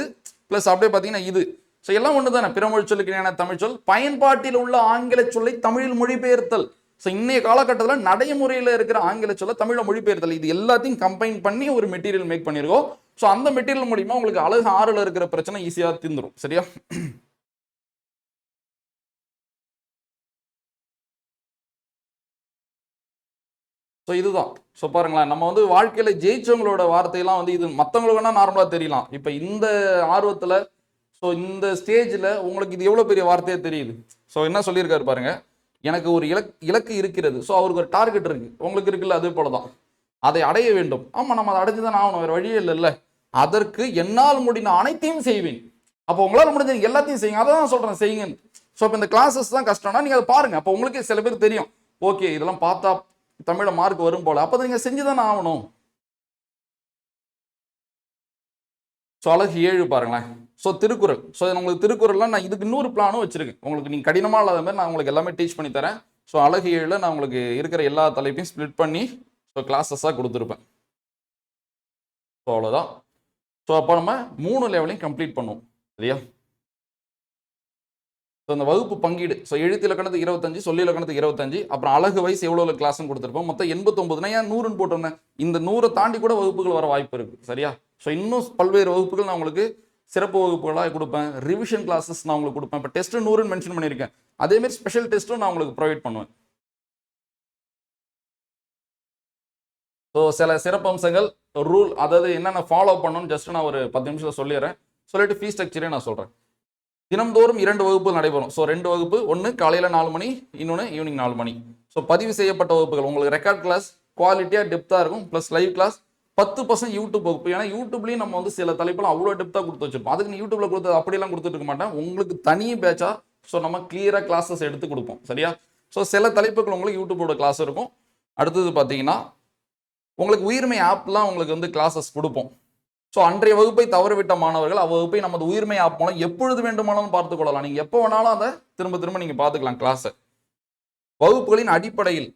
ப்ளஸ் அப்படியே பார்த்தீங்கன்னா இது. ஸோ எல்லாம் ஒன்று தானே. பிறமொழி சொல்லுக்கு இணையான தமிழ்ச்சொல், பயன்பாட்டில் உள்ள ஆங்கில சொல்லை தமிழில் மொழிபெயர்த்தல். ஸோ இன்னைய காலகட்டத்தில் நடைமுறையில் இருக்கிற ஆங்கில சொல்ல தமிழை மொழிபெயர்த்தல். இது எல்லாத்தையும் கம்பைன் பண்ணி ஒரு மெட்டீரியல் மேக் பண்ணியிருக்கோம். ஸோ அந்த மெட்டீரியல் மூலியமா உங்களுக்கு அழகு 6ல் இருக்கிற பிரச்சனை ஈஸியாக தீர்ந்துடும். சரியா? ஸோ இதுதான். ஸோ பாருங்களேன், நம்ம வந்து வாழ்க்கையில் ஜெயிச்சவங்களோட வார்த்தையெல்லாம் வந்து இது மற்றவங்களுக்கு வேணா நார்மலாக தெரியலாம். இப்போ இந்த ஆர்வத்தில் ஸோ இந்த ஸ்டேஜில் உங்களுக்கு இது எவ்வளோ பெரிய வார்த்தையாக தெரியுது. ஸோ என்ன சொல்லியிருக்காரு பாருங்க, எனக்கு ஒரு இலக்கு இருக்கிறது. ஸோ அவருக்கு ஒரு டார்கெட் இருக்கு, உங்களுக்கு இருக்குல்ல, அதே போல தான். அதை அடைய வேண்டும். ஆமாம், நம்ம அதை அடைஞ்சு தான் ஆகணும், வேறு வழியே இல்லைல்ல. அதற்கு என்னால் முடிந்த அனைத்தையும் செய்வேன். அப்போ உங்களால் முடிஞ்ச எல்லாத்தையும் செய்யுங்க. அதை தான் சொல்கிறேன், செய்யுங்க. ஸோ இப்போ இந்த கிளாஸஸ் தான் கஷ்டம்னா நீங்கள் அதை பாருங்க. அப்போ உங்களுக்கு சில பேர் தெரியும், ஓகே இதெல்லாம் பார்த்தா தமிழை மார்க் வரும் போல. அப்போ நீங்கள் செஞ்சு தானே ஆகணும். ஸோ அழகு 7 பாருங்களேன். ஸோ திருக்குறள். ஸோ உங்களுக்கு திருக்குறள்லாம் நான் இதுக்கு இன்னொரு பிளானும் வச்சிருக்கேன். உங்களுக்கு நீங்கள் கடினமாக இல்லாத மாதிரி நான் உங்களுக்கு எல்லாமே டீச் பண்ணி தரேன். ஸோ அழகு 7ல் நான் உங்களுக்கு இருக்கிற எல்லா தலைப்பையும் ஸ்ப்ளிட் பண்ணி ஸோ கிளாஸஸாக கொடுத்துருப்பேன். ஸோ அவ்வளோதான். ஸோ அப்போ நம்ம 3 லெவலையும் கம்ப்ளீட் பண்ணுவோம். சரியா? ஸோ அந்த வகுப்பு பங்கீடு. ஸோ எழுத்து இலக்கணத்துக்கு 25, சொல்லி இலக்கணத்துக்கு 25, அப்புறம் அழகு வயசு எவ்வளோ கிளாஸும் கொடுத்துருப்போம். மொத்தம் 89. ஏன் 100ன்னு போட்டிருந்தேன்? இந்த 100 தாண்டி கூட வகுப்புகள் வர வாய்ப்பு இருக்குது. சரியா? ஸோ இன்னும் பல்வேறு வகுப்புகள் நான் உங்களுக்கு சிறப்பு வகுப்புகளாக கொடுப்பேன். ரிவிஷன் கிளாஸஸ் நான் உங்களுக்கு கொடுப்பேன். இப்போ டெஸ்ட் 100ன்னு மென்ஷன் பண்ணியிருக்கேன். அதேமாதிரி ஸ்பெஷல் டெஸ்ட்டும் நான் உங்களுக்கு ப்ரொவைட் பண்ணுவேன். ஸோ சில சிறப்பம்சங்கள், ரூல், அதாவது என்னென்ன ஃபாலோ பண்ணணும்னு ஜஸ்ட் நான் ஒரு 10 நிமிஷத்தில் சொல்லிடுறேன். சொல்லிட்டு ஃபீஸ் ஸ்ட்ரக்சரே நான் சொல்கிறேன். தினம்தோறும் 2 வகுப்புகள் நடைபெறும். ஸோ 2 வகுப்பு, ஒன்று காலையில் 4 மணி, இன்னொன்று ஈவினிங் 4 மணி. ஸோ பதிவு செய்யப்பட்ட வகுப்புகள் உங்களுக்கு ரெக்கார்ட் கிளாஸ் குவாலிட்டியாக டெப்த்தாக இருக்கும். ப்ளஸ் லைவ் கிளாஸ் 10% யூடியூப் வகுப்பு. ஏன்னா யூடியூப்லேயும் நம்ம வந்து சில தலைப்பெல்லாம் அவ்வளோ டெப்த்தாக கொடுத்து வச்சிருப்போம். அதுக்கு நீ யூடியூப்ல கொடுத்து அப்படியெல்லாம் கொடுத்துட்டு இருக்க மாட்டேன். உங்களுக்கு தனி பேட்சா ஸோ நம்ம கிளியராக கிளாஸஸ் எடுத்து கொடுப்போம். சரியா? ஸோ சில தலைப்புகள் உங்களுக்கு யூடியூபோட கிளாஸ் இருக்கும். அடுத்தது பார்த்தீங்கன்னா உங்களுக்கு உயிர்மை ஆப்லாம் உங்களுக்கு வந்து கிளாஸஸ் கொடுப்போம். ஸோ அன்றைய வகுப்பை தவறவிட்ட மாணவர்கள் அவ்வகுப்பை நமது உயிர்மை ஆப் மூலம் எப்பொழுது வேண்டுமானாலும் பார்த்து கொள்ளலாம். நீங்கள் எப்போ வேணாலும் அதை திரும்ப நீங்கள் பார்த்துக்கலாம் கிளாஸை. வகுப்புகளின் அடிப்படையில்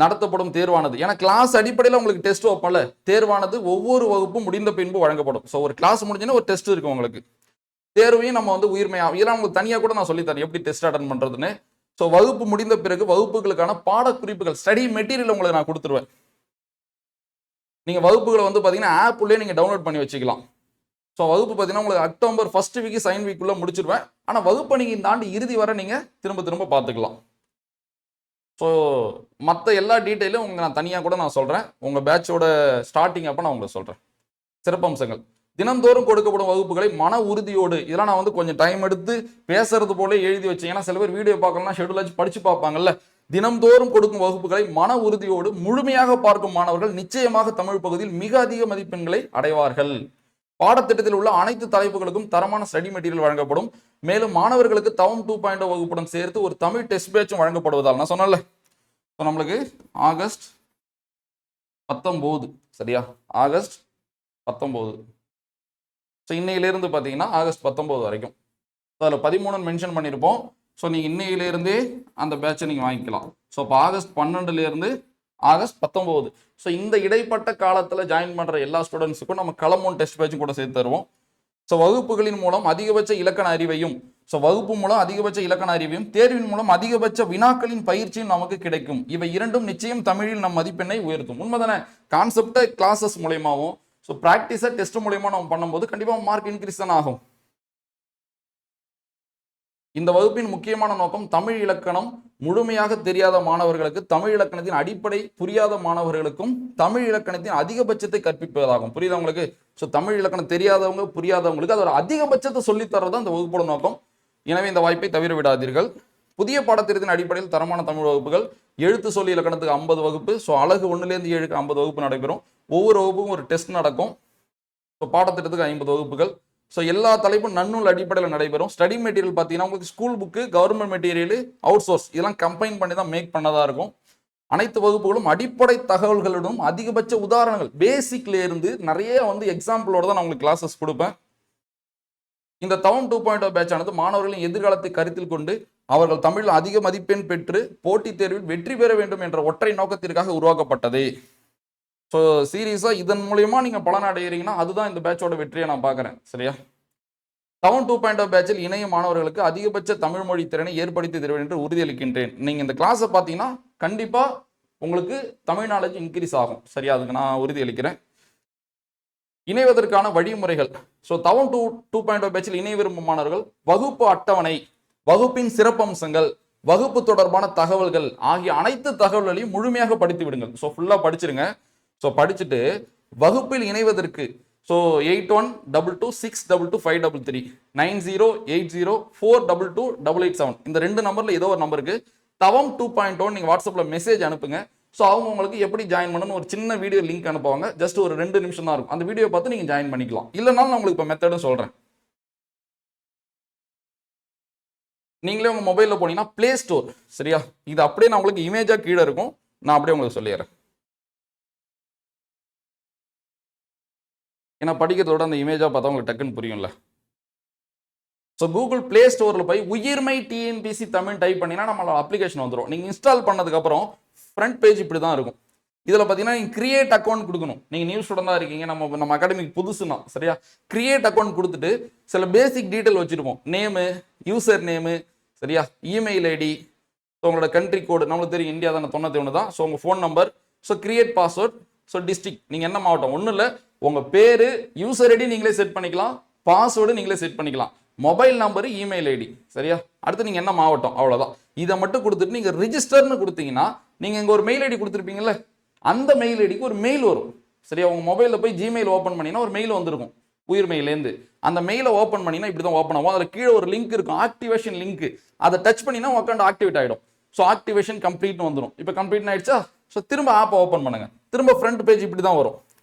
நடத்தப்படும் தேர்வானது, ஏன்னா கிளாஸ் அடிப்படையில் உங்களுக்கு டெஸ்ட் வைப்பல, தேர்வானது ஒவ்வொரு வகுப்பும் முடிந்த பின்பு வழங்கப்படும். ஸோ ஒரு கிளாஸ் முடிஞ்சுன்னா ஒரு டெஸ்ட் இருக்கும் உங்களுக்கு. தேர்வையும் நம்ம வந்து உயிர்மை ஆப் இதெல்லாம் உங்களுக்கு தனியாக கூட நான் சொல்லித்தரேன் எப்படி டெஸ்ட் அட்டன் பண்ணுறதுன்னு. ஸோ வகுப்பு முடிந்த பிறகு வகுப்புகளுக்கான பாடக்குறிப்புகள், ஸ்டடி மெட்டீரியல் உங்களுக்கு நான் கொடுத்துருவேன். நீங்கள் வகுப்புகளை வந்து பார்த்தீங்கன்னா ஆப்லேயே நீங்கள் டவுன்லோட் பண்ணி வச்சுக்கலாம். ஸோ வகுப்பு பார்த்தீங்கன்னா உங்களுக்கு அக்டோபர் 1st வீக் சைன் வீக்குள்ளே முடிச்சிருவேன். ஆனால் வகுப்பை நீங்கள் இந்த ஆண்டு இறுதி வரை நீங்கள் திரும்ப பார்த்துக்கலாம். ஸோ மற்ற எல்லா டீட்டெயிலும் உங்களுக்கு நான் தனியாக கூட நான் சொல்கிறேன். உங்கள் பேட்சோட ஸ்டார்டிங் அப்போ நான் உங்களுக்கு சொல்கிறேன். சிறப்பம்சங்கள், தினந்தோறும் கொடுக்கப்படும் வகுப்புகளை மன உறுதியோடு, இதெல்லாம் நான் வந்து கொஞ்சம் டைம் எடுத்து பேசுறது போல எழுதி வச்சேன். ஏன்னா சில பேர் வீடியோ பார்க்கலாம், ஷெடியூல் வச்சு படித்து பார்ப்பாங்கல்ல. தினம்தோறும் கொடுக்கும் வகுப்புகளை மன உறுதியோடு முழுமையாக பார்க்கும் மாணவர்கள் நிச்சயமாக தமிழ் பகுதியில் மிக அதிக மதிப்பெண்களை அடைவார்கள். பாடத்திட்டத்தில் உள்ள அனைத்து தலைப்புகளுக்கும் தரமான ஸ்டடி மெட்டீரியல் வழங்கப்படும். மேலும் மாணவர்களுக்கு தவம் 2.0 வகுப்புடன் சேர்த்து ஒரு தமிழ் டெஸ்ட் பேட்சும் வழங்கப்படுவதால் நான் சொன்னேன்ல, நம்மளுக்கு ஆகஸ்ட் 19, சரியா? ஆகஸ்ட் 19. ஸோ இன்னையிலிருந்து பார்த்தீங்கன்னா ஆகஸ்ட் 19 வரைக்கும். அதில் 13 மென்ஷன் பண்ணியிருப்போம். ஸோ நீங்கள் இன்னையிலேருந்தே அந்த பேட்சை நீங்கள் வாங்கிக்கலாம். ஸோ இப்போ ஆகஸ்ட் 12லேருந்து ஆகஸ்ட் 19. ஸோ இந்த இடைப்பட்ட காலத்தில் ஜாயின் பண்ணுற எல்லா ஸ்டூடெண்ட்ஸுக்கும் நம்ம களமோன் டெஸ்ட் பேட்சும் கூட சேர்த்து தருவோம். ஸோ வகுப்புகளின் மூலம் அதிகபட்ச இலக்கண அறிவையும் ஸோ வகுப்பு மூலம் அதிகபட்ச இலக்கண அறிவையும் தேர்வின் மூலம் அதிகபட்ச வினாக்களின் பயிற்சியும் நமக்கு கிடைக்கும். இவை இரண்டும் நிச்சயம் தமிழில் நம் மதிப்பெண்ணை உயர்த்தும். உண்மைதானே? கான்செப்டை கிளாஸஸ் மூலயமாவும் ஸோ ப்ராக்டிஸை டெஸ்ட் மூலயமா நம்ம பண்ணும்போது கண்டிப்பாக மார்க் இன்க்ரீஸ் தான் ஆகும். இந்த வகுப்பின் முக்கியமான நோக்கம் தமிழ் இலக்கணம் முழுமையாக தெரியாத மாணவர்களுக்கு, தமிழ் இலக்கணத்தின் அடிப்படை புரியாத மாணவர்களுக்கும் தமிழ் இலக்கணத்தின் அதிகபட்சத்தை கற்பிப்பதாகும். புரியுதா உங்களுக்கு? ஸோ தமிழ் இலக்கணம் தெரியாதவங்க புரியாதவங்களுக்கு அதோட அதிகபட்சத்தை சொல்லித்தரதான் இந்த வகுப்போட நோக்கம். எனவே இந்த வாய்ப்பை தவிர விடாதீர்கள். புதிய பாடத்திட்டத்தின் அடிப்படையில் தரமான தமிழ் வகுப்புகள், எழுத்து சொல்லி இலக்கணத்துக்கு 50 வகுப்பு, ஸோ அழகு 1லேருந்து 7க்கு 50 வகுப்பு நடைபெறும். ஒவ்வொரு வகுப்புக்கும் ஒரு டெஸ்ட் நடக்கும். ஸோ பாடத்திட்டத்துக்கு 50 வகுப்புகள். ஸோ எல்லா தலைப்பும் நன்னூல் அடிப்படையில் நடைபெறும். ஸ்டடி மெட்டீரியல் பார்த்தீங்கன்னா உங்களுக்கு school book, government material, out source இதெல்லாம் கம்பைன் பண்ணி தான் மேக் பண்ணதாக இருக்கும். அனைத்து வகுப்புகளும் அடிப்படை தகவல்களுடன் அதிகபட்ச உதாரணங்கள் பேசிக்ல இருந்து நிறைய எக்ஸாம்பிளோட தான் நான் உங்களுக்கு கிளாஸஸ் கொடுப்பேன். இந்த தவம் 2.0 பேட்ச் ஆனது மாணவர்களின் எதிர்காலத்தை கருத்தில் கொண்டு அவர்கள் தமிழில் அதிக மதிப்பெண் பெற்று போட்டித் தேர்வில் வெற்றி பெற வேண்டும் என்ற ஒற்றை நோக்கத்திற்காக உருவாக்கப்பட்டது. ஸோ சீரியஸாக இதன் மூலயமா நீங்கள் பலன் அடைகிறீங்கன்னா அதுதான் இந்த பேட்சோட வெற்றியை நான் பார்க்குறேன். சரியா? தவம் 2.0 பேட்சில் இணைய மாணவர்களுக்கு அதிகபட்ச தமிழ் மொழி திறனை ஏற்படுத்தி தருவேன் என்று உறுதியளிக்கின்றேன். நீங்கள் இந்த கிளாஸை பார்த்தீங்கன்னா கண்டிப்பாக உங்களுக்கு தமிழ் நாலேஜ் இன்க்ரீஸ் ஆகும். சரியா? அதுக்கு நான் உறுதியளிக்கிறேன். இணைவதற்கான வழிமுறைகள். ஸோ தவம் 2.0 பேட்சில் இணைய விரும்பும் மாணவர்கள் வகுப்பு அட்டவணை, வகுப்பின் சிறப்பம்சங்கள், வகுப்பு தொடர்பான தகவல்கள் ஆகிய அனைத்து தகவல்களையும் முழுமையாக படித்து விடுங்கள். ஸோ ஃபுல்லாக படிச்சிருங்க. ஸோ படிச்சுட்டு வகுப்பில் இணைவதற்கு ஸோ 8122262253 908042228887 இந்த 2 நம்பரில் ஏதோ ஒரு நம்பருக்கு தவம் 2.0 நீங்கள் வாட்ஸ்அப்பில் மெசேஜ் அனுப்புங்க. ஸோ அவங்க உங்களுக்கு எப்படி ஜாயின் பண்ணணும்னு ஒரு சின்ன வீடியோ லிங்க் அனுப்புவாங்க. ஜஸ்ட் ஒரு 2 நிமிஷம் தான் இருக்கும். அந்த வீடியோ பார்த்து நீங்கள் ஜாயின் பண்ணிக்கலாம். இல்லைனாலும் நான் உங்களுக்கு இப்போ மெத்தடும் சொல்கிறேன். நீங்களே உங்கள் மொபைலில் போனீங்கன்னா ப்ளே ஸ்டோர், சரியா? இது அப்படியே நான் உங்களுக்கு இமேஜாக கீழே இருக்கும். நான் அப்படியே உங்களுக்கு சொல்லிடுறேன். ஏன்னா படிக்கிறதோட அந்த இமேஜாக பார்த்தா உங்களுக்கு டக்குன்னு புரியும்ல. ஸோ கூகுள் ப்ளே ஸ்டோரில் போய் உயிர்மை டிஎன்பிசி தமிழ் டைப் பண்ணிங்கன்னா நம்மளோட அப்ளிகேஷன் வந்துடும். நீங்கள் இன்ஸ்டால் பண்ணதுக்கப்புறம் ஃப்ரண்ட் பேஜ் இப்படி தான் இருக்கும். இதில் பார்த்தீங்கன்னா நீங்கள் கிரியேட் அக்கௌண்ட் கொடுக்கணும். நீங்கள் நியூ ஸ்டூடெண்டாக இருக்கீங்க, நம்ம அகாடமிக் புதுசுனா, சரியா? கிரியேட் அக்கௌண்ட் கொடுத்துட்டு சில பேசிக் டீட்டெயில் வச்சுருப்போம். நேமு, யூசர் நேமு, சரியா? இமெயில் ஐடி, ஸோ உங்களோட கண்ட்ரி கோடு நம்மளுக்கு தெரியும், இந்தியா தானே 91 தான். ஸோ உங்கள் phone number, so create password, so district நீங்கள் என்ன மாவட்டம், ஒன்றும் இல்லை, உங்கள் பேர், யூசர் ஐடி நீங்களே செட் பண்ணிக்கலாம், பாஸ்வேர்டு நீங்களே செட் பண்ணிக்கலாம், மொபைல் நம்பரு, இமெயில் ஐடி, சரியா? அடுத்து நீங்கள் என்ன மாவட்டம், அவ்வளோதான். இதை மட்டும் கொடுத்துட்டு நீங்கள் ரிஜிஸ்டர்னு கொடுத்தீங்கன்னா நீங்கள் இங்கே ஒரு மெயில் ஐடி கொடுத்துருப்பீங்கல்ல, அந்த மெயில் ஐடிக்கு ஒரு மெயில் வரும். சரியா? உங்கள் மொபைலில் போய் ஜிமெயில் ஓப்பன் பண்ணிங்கன்னா ஒரு மெயில் வந்திருக்கும் உயிர் மெயிலேருந்து. அந்த மெயிலை ஓப்பன் பண்ணிங்கன்னா இப்படி தான் ஓப்பன் ஆகும். அதில் கீழே ஒரு லிங்க் இருக்கும், ஆக்டிவேஷன் லிங்க். அதை டச் பண்ணினா உட்காந்து ஆக்டிவேட் ஆகிடும். ஸோ ஆக்டிவேஷன் கம்ப்ளீட்னு வந்துடும். இப்போ கம்ப்ளீட் ஆயிடுச்சா? ஸோ திரும்ப ஆப்பை ஓப்பன் பண்ணுங்க. திரும்ப ஃப்ரண்ட் பேஜ் இப்படி தான் வரும்.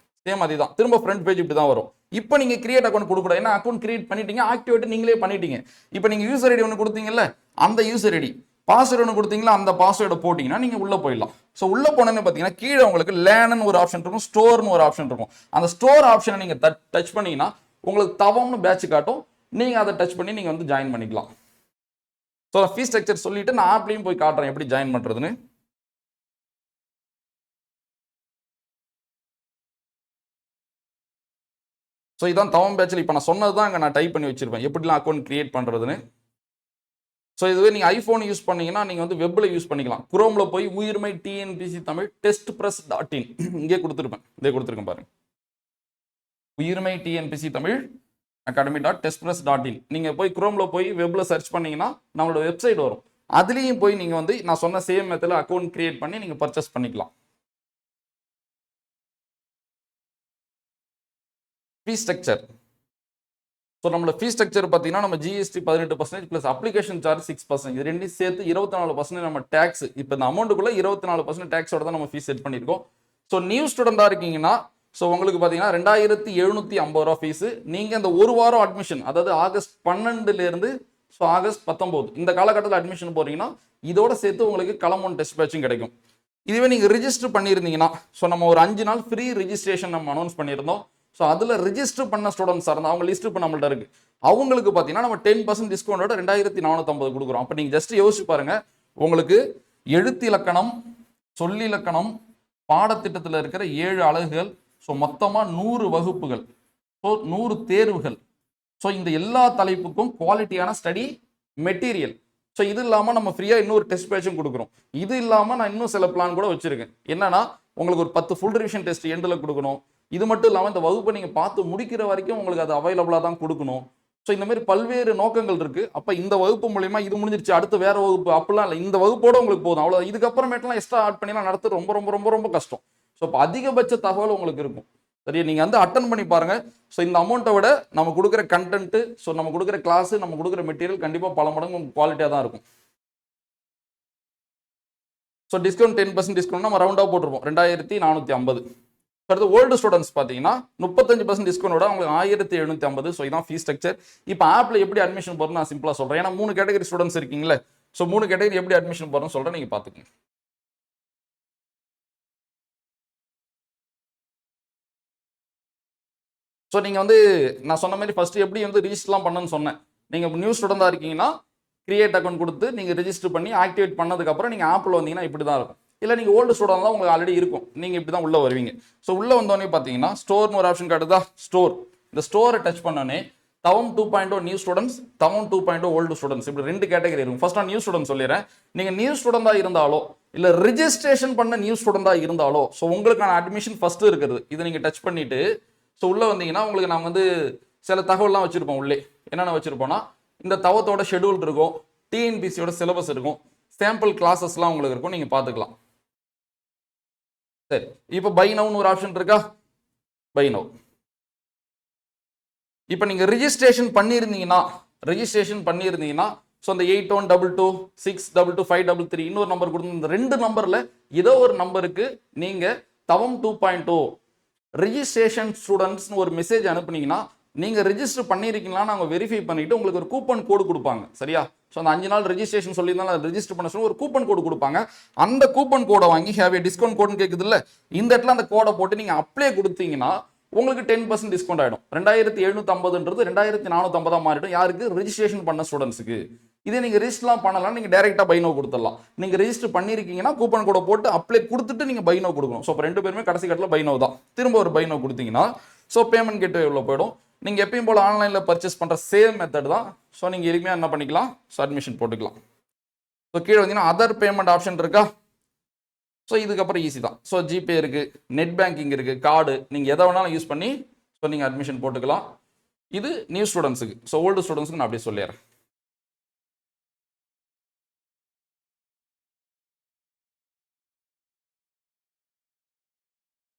சேம் அதே தான், திரும்ப ஃப்ரண்ட் பேஜ் இப்படி தான் வரும். இப்போ நீங்கள் கிரியேட் அக்கௌண்ட் கொடுக்கூடாது. ஏன்னா அக்கௌண்ட் கிரியேட் பண்ணிட்டீங்க, ஆக்டிவேட் நீங்களே பண்ணிட்டீங்க. இப்போ நீங்கள் யூசர் ஐடி ஒன்று கொடுத்தீங்கல்ல, அந்த யூசர் ஐடி, பாஸ்வேர்டு ஒன்று கொடுத்தீங்களா, அந்த பாஸ்வேர்டை போட்டிங்கன்னா நீங்கள் உள்ளே போயிடலாம். ஸோ உள்ளே போனோன்னு பார்த்தீங்கன்னா கீழே உங்களுக்கு லேர்ன்னு ஒரு ஆப்ஷன் இருக்கும், ஸ்டோர்னு ஒரு ஆப்ஷன் இருக்கும். அந்த ஸ்டோர் ஆப்ஷனை நீங்கள் டச் பண்ணிங்கன்னா உங்களுக்கு தவம்னு பேட்ச் காட்டும். நீங்கள் அதை டச் பண்ணி நீங்கள் ஜாயின் பண்ணிக்கலாம். ஸோ ஃபீஸ் ஸ்ட்ரக்சர் சொல்லிட்டு நான் ஆப்லையும் போய் காட்டுறேன் எப்படி ஜாயின் பண்ணுறதுன்னு. ஸோ இதான் தவம் பேட்சில் இப்போ நான் சொன்னது தான் அங்கே நான் டைப் பண்ணி வச்சிருப்பேன் எப்படிலாம் அக்கௌண்ட் கிரியேட் பண்ணுறதுன்னு. ஸோ இதுவே நீங்கள் ஐஃபோன் யூஸ் பண்ணீங்கன்னா நீங்கள் வெப்பில் யூஸ் பண்ணிக்கலாம். குரோமில் போய் உயிர்மை டிஎன்பிசி தமிழ் testpress.in இங்கே கொடுத்துருப்பேன், இதே கொடுத்துருக்கேன் பாருங்க, உயிர்மை டிஎன்பிசி தமிழ் academy.testpress.in. நீங்கள் போய் குரோமில் போய் வெப்பில் சர்ச் பண்ணிங்கன்னா நம்மளோட வெப்சைட் வரும். அதுலேயும் போய் நீங்கள் நான் சொன்ன சேம் மெத்தடில் அக்கௌண்ட் கிரியேட் பண்ணி நீங்கள் பர்ச்சேஸ் பண்ணிக்கலாம். Fees structure. ஸோ நம்மளோட ஃபீஸ் ஸ்ட்ரக்சர் பார்த்தீங்கன்னா நம்ம ஜிஎஸ்டி 18% ப்ளஸ் அப்ளிகேஷன் சார்ஜ் 6%, இது ரெண்டையும் சேர்த்து 24% நம்ம டேக்ஸ். இப்போ இந்த அமௌண்ட்டுக்குள்ள 24% டேக்ஸோட தான் நம்ம ஃபீஸ் செட் பண்ணியிருக்கோம். ஸோ நியூ ஸ்டூடெண்டாக இருக்கீங்கன்னா ஸோ உங்களுக்கு பார்த்தீங்கன்னா 2750 ரூபா ஃபீஸு. நீங்கள் இந்த ஒரு வாரம் அட்மிஷன், அதாவது ஆகஸ்ட் 12லேருந்து ஸோ ஆகஸ்ட் 19 இந்த காலகட்டத்தில் அட்மிஷன் போகிறீங்கன்னா இதோட சேர்த்து உங்களுக்கு கலமோன் டெஸ்ட் பேட்சும் கிடைக்கும். இதுவே நீங்கள் ரிஜிஸ்டர் பண்ணியிருந்தீங்கன்னா ஸோ நம்ம ஒரு 5 நாள் ஃப்ரீ ரிஜிஸ்ட்ரேஷன் நம்ம அனௌன்ஸ் பண்ணியிருந்தோம். ஸோ அதில் ரிஜிஸ்டர் பண்ண ஸ்டூடெண்ட்ஸாக இருந்தால் அவங்க லிஸ்ட் இப்போ நம்மள்ட்ட இருக்குது. அவங்களுக்கு பார்த்தீங்கன்னா நம்ம 10% டிஸ்கவுண்டோட 2450 கொடுக்குறோம். அப்போ நீங்கள் ஜஸ்ட் யோசிச்சு பாருங்கள், உங்களுக்கு எழுத்து இலக்கணம், சொல்லிலக்கணம், பாடத்திட்டத்தில் இருக்கிற 7 அலகுகள், ஸோ மொத்தமாக 100 வகுப்புகள், ஸோ 100 தேர்வுகள். ஸோ இந்த எல்லா தலைப்புக்கும் குவாலிட்டியான ஸ்டடி மெட்டீரியல். ஸோ இது இல்லாமல் நம்ம ஃப்ரீயாக இன்னொரு டெஸ்ட் பேட்சும் கொடுக்குறோம். இது இல்லாமல் நான் இன்னும் சில பிளான் கூட வச்சிருக்கேன். என்னன்னா உங்களுக்கு ஒரு 10 ஃபுல் ரிவிஷன் டெஸ்ட் எண்டில் கொடுக்கணும். இது மட்டும் இல்லாமல் இந்த வகுப்பை நீங்கள் பார்த்து முடிக்கிற வரைக்கும் உங்களுக்கு அது அவைலபிளாக தான் கொடுக்கணும். ஸோ இந்த மாதிரி பல்வேறு நோக்கங்கள் இருக்கு. அப்போ இந்த வகுப்பு மூலியமா இது முடிஞ்சிருச்சு, அடுத்து வேற வகுப்பு அப்படிலாம் இல்லை. இந்த வகுப்போட உங்களுக்கு போதும், அவ்வளோ. இதுக்கப்புறமேட்டுலாம் எக்ஸ்ட்ரா ஆட் பண்ணிலாம் நடத்துறது ரொம்ப ரொம்ப ரொம்ப ரொம்ப கஷ்டம். ஸோ இப்போ அதிகபட்ச தகவல் உங்களுக்கு இருக்கும். சரியா, நீங்க வந்து அட்டன் பண்ணி பாருங்க. ஸோ இந்த அமௌண்ட்டை விட நம்ம கொடுக்குற கண்டென்ட், ஸோ நம்ம கொடுக்குற கிளாஸ், நம்ம கொடுக்குற மெட்டீரியல் கண்டிப்பாக பல மடங்கு குவாலிட்டியாக தான் இருக்கும். ஸோ டிஸ்கவுண்ட் 10% டிஸ்கவுண்ட் நம்ம ரவுண்டாக போட்டிருப்போம் 2450. அடுத்து ஓல்டு ஸ்டூடெண்ட்ஸ் பார்த்தீங்கன்னா 35% டிஸ்கவுண்டோட உங்களுக்கு 1750. ஸோ இதான் ஃபீஸ் ஸ்ட்ரக்சர். இப்போ ஆப்பில் எப்படி அட்மிஷன் போகிறோம் நான் சிம்பிளாக சொல்கிறேன். ஏன்னா 3 கேட்டகரி ஸ்டூடெண்ட்ஸ் இருக்கீங்களே. ஸோ 3 கேட்டகரி எப்படி அட்மிஷன் போகிறோம்னு சொல்கிறேன், நீங்கள் பார்த்துக்கங்க. ஸோ நீங்கள் வந்து நான் சொன்ன மாதிரி ஃபஸ்ட்டு எப்படி வந்து ரிஜிஸ்டர்லாம் பண்ணணும்னு சொன்னேன். நீங்கள் நியூ ஸ்டூடெண்டாக இருக்கீங்கன்னா கிரியேட் அக்கௌண்ட் கொடுத்து நீங்கள் ரெஜிஸ்டர் பண்ணி ஆக்டிவேட் பண்ணதுக்கப்புறம் நீங்கள் ஆப்பில் வந்தீங்கன்னா இப்படி தான் இருக்கும். இல்லை நீங்கள் ஓல்டு ஸ்டூடெண்ட் தான் உங்களுக்கு ஆல்ரெடி இருக்கும், நீங்கள் இப்படி தான் உள்ளே வருவீங்க. ஸோ உள்ளே வந்தோடனே பார்த்தீங்கன்னா ஸ்டோர்னு ஒரு ஆப்ஷன் காட்டுதா, ஸ்டோர். இந்த ஸ்டோரை டச் பண்ணோன்னே தவம் 2.0 நியூ ஸ்டூடெண்ட்ஸ், தவம் 2.0 ஓல்டு ஸ்டூடெண்ட்ஸ், இப்படி 2 கேட்டகரி இருக்கும். ஃபர்ஸ்ட் நான் நியூ ஸ்டூடெண்ட் சொல்லிடுறேன். நீங்கள் நியூ ஸ்டூடெண்டாக இருந்தாலோ இல்லை ரிஜிஸ்ட்ரேஷன் பண்ண நியூ ஸ்டூடெண்டாக இருந்தாலோ, ஸோ உங்களுக்கான அட்மிஷன் ஃபர்ஸ்ட் இருக்கிறது. இதை நீங்கள் டச் பண்ணிட்டு ஸோ உள்ளே வந்தீங்கன்னா உங்களுக்கு நாங்கள் வந்து சில தகவல்லாம் வச்சுருப்போம். உள்ளே என்னென்ன வச்சுருப்போம்னா இந்த தவத்தோட ஷெடியூல் இருக்கும், டிஎன்பிசியோட சிலபஸ் இருக்கும், சாம்பிள் கிளாஸஸ்லாம் உங்களுக்கு இருக்கும், நீங்கள் பார்த்துக்கலாம். சரி, இப்போ பை நவுன்னு ஒரு ஆப்ஷன் இருக்கா, பை நவ். இப்போ நீங்கள் ரிஜிஸ்ட்ரேஷன் பண்ணியிருந்தீங்கன்னா ஸோ அந்த 812226225533 இன்னொரு நம்பர் கொடுத்து இந்த 2 நம்பரில் ஏதோ ஒரு நம்பருக்கு நீங்கள் தவம் 2.0 ரிஜிஸ்ட்ரேஷன் ஸ்டூடெண்ட்ஸ்னு ஒரு மெசேஜ் அனுப்புனீங்கன்னா நீங்கள் ரிஜிஸ்டர் பண்ணியிருக்கீங்களா நாங்கள் வெரிஃபை பண்ணிவிட்டு உங்களுக்கு ஒரு கூப்பன் கோடு கொடுப்பாங்க. சரியா, ஸோ அந்த 5 நாள் ரிஜிஸ்ட்ரேஷன் சொல்லியிருந்தாலும் ரிஜிஸ்டர் பண்ண சொல்லி ஒரு கூப்பன் கோடு கொடுப்பாங்க. அந்த கூப்பன் கோடை வாங்கி ஹேவ் ஏ டிஸ்கவுண்ட் கோடுன்னு கேட்குது இல்லை, இந்த இடத்துல அந்த கோடை போட்டு நீங்கள் அப்ளை கொடுத்தீங்கன்னா உங்களுக்கு 10% டிஸ்கவுண்ட் ஆகிடும். 2750ன்றது 2450 மாறிடும். யாருக்கு? ரிஜிஸ்ட்ரேஷன் பண்ண ஸ்டூடெண்ட்ஸுக்கு. இதே நீங்கள் ரிஜிஸ்டர்லாம் பண்ணலாம், நீங்கள் டேரெக்டாக பைனோ கொடுத்துடலாம். நீங்கள் ரிஜிஸ்டர் பண்ணியிருக்கீங்கன்னா கூப்பன் கோடை போட்டு அப்ளை கொடுத்துட்டு நீங்கள் பைனோ கொடுக்கணும். ஸோ இப்போ 2 பேருமே கடைசி கட்டத்தில் பைனோ தான். திரும்ப ஒரு பைனோ கொடுத்தீங்கன்னா ஸோ பேமெண்ட் கேட்வே உள்ள போயிடும். நீங்கள் எப்பயும் போல் ஆன்லைனில் பர்ச்சேஸ் பண்ணுற சேம் மெத்தட் தான். ஸோ நீங்கள் எளிமையாக என்ன பண்ணிக்கலாம், ஸோ அட்மிஷன் போட்டுக்கலாம். ஸோ கீழே வந்தீங்கன்னா அதர் பேமெண்ட் ஆப்ஷன் இருக்கா. ஸோ இதுக்கப்புறம் ஈஸி தான். ஸோ ஜிபே இருக்குது, நெட் பேங்கிங் இருக்குது, கார்டு, நீங்கள் எதை வேணாலும் யூஸ் பண்ணி ஸோ நீங்கள் அட்மிஷன் போட்டுக்கலாம். இது நியூ ஸ்டூடெண்ட்ஸுக்கு. ஸோ ஓல்டு ஸ்டூடெண்ட்ஸுக்கு நான் அப்படியே சொல்லிடுறேன்.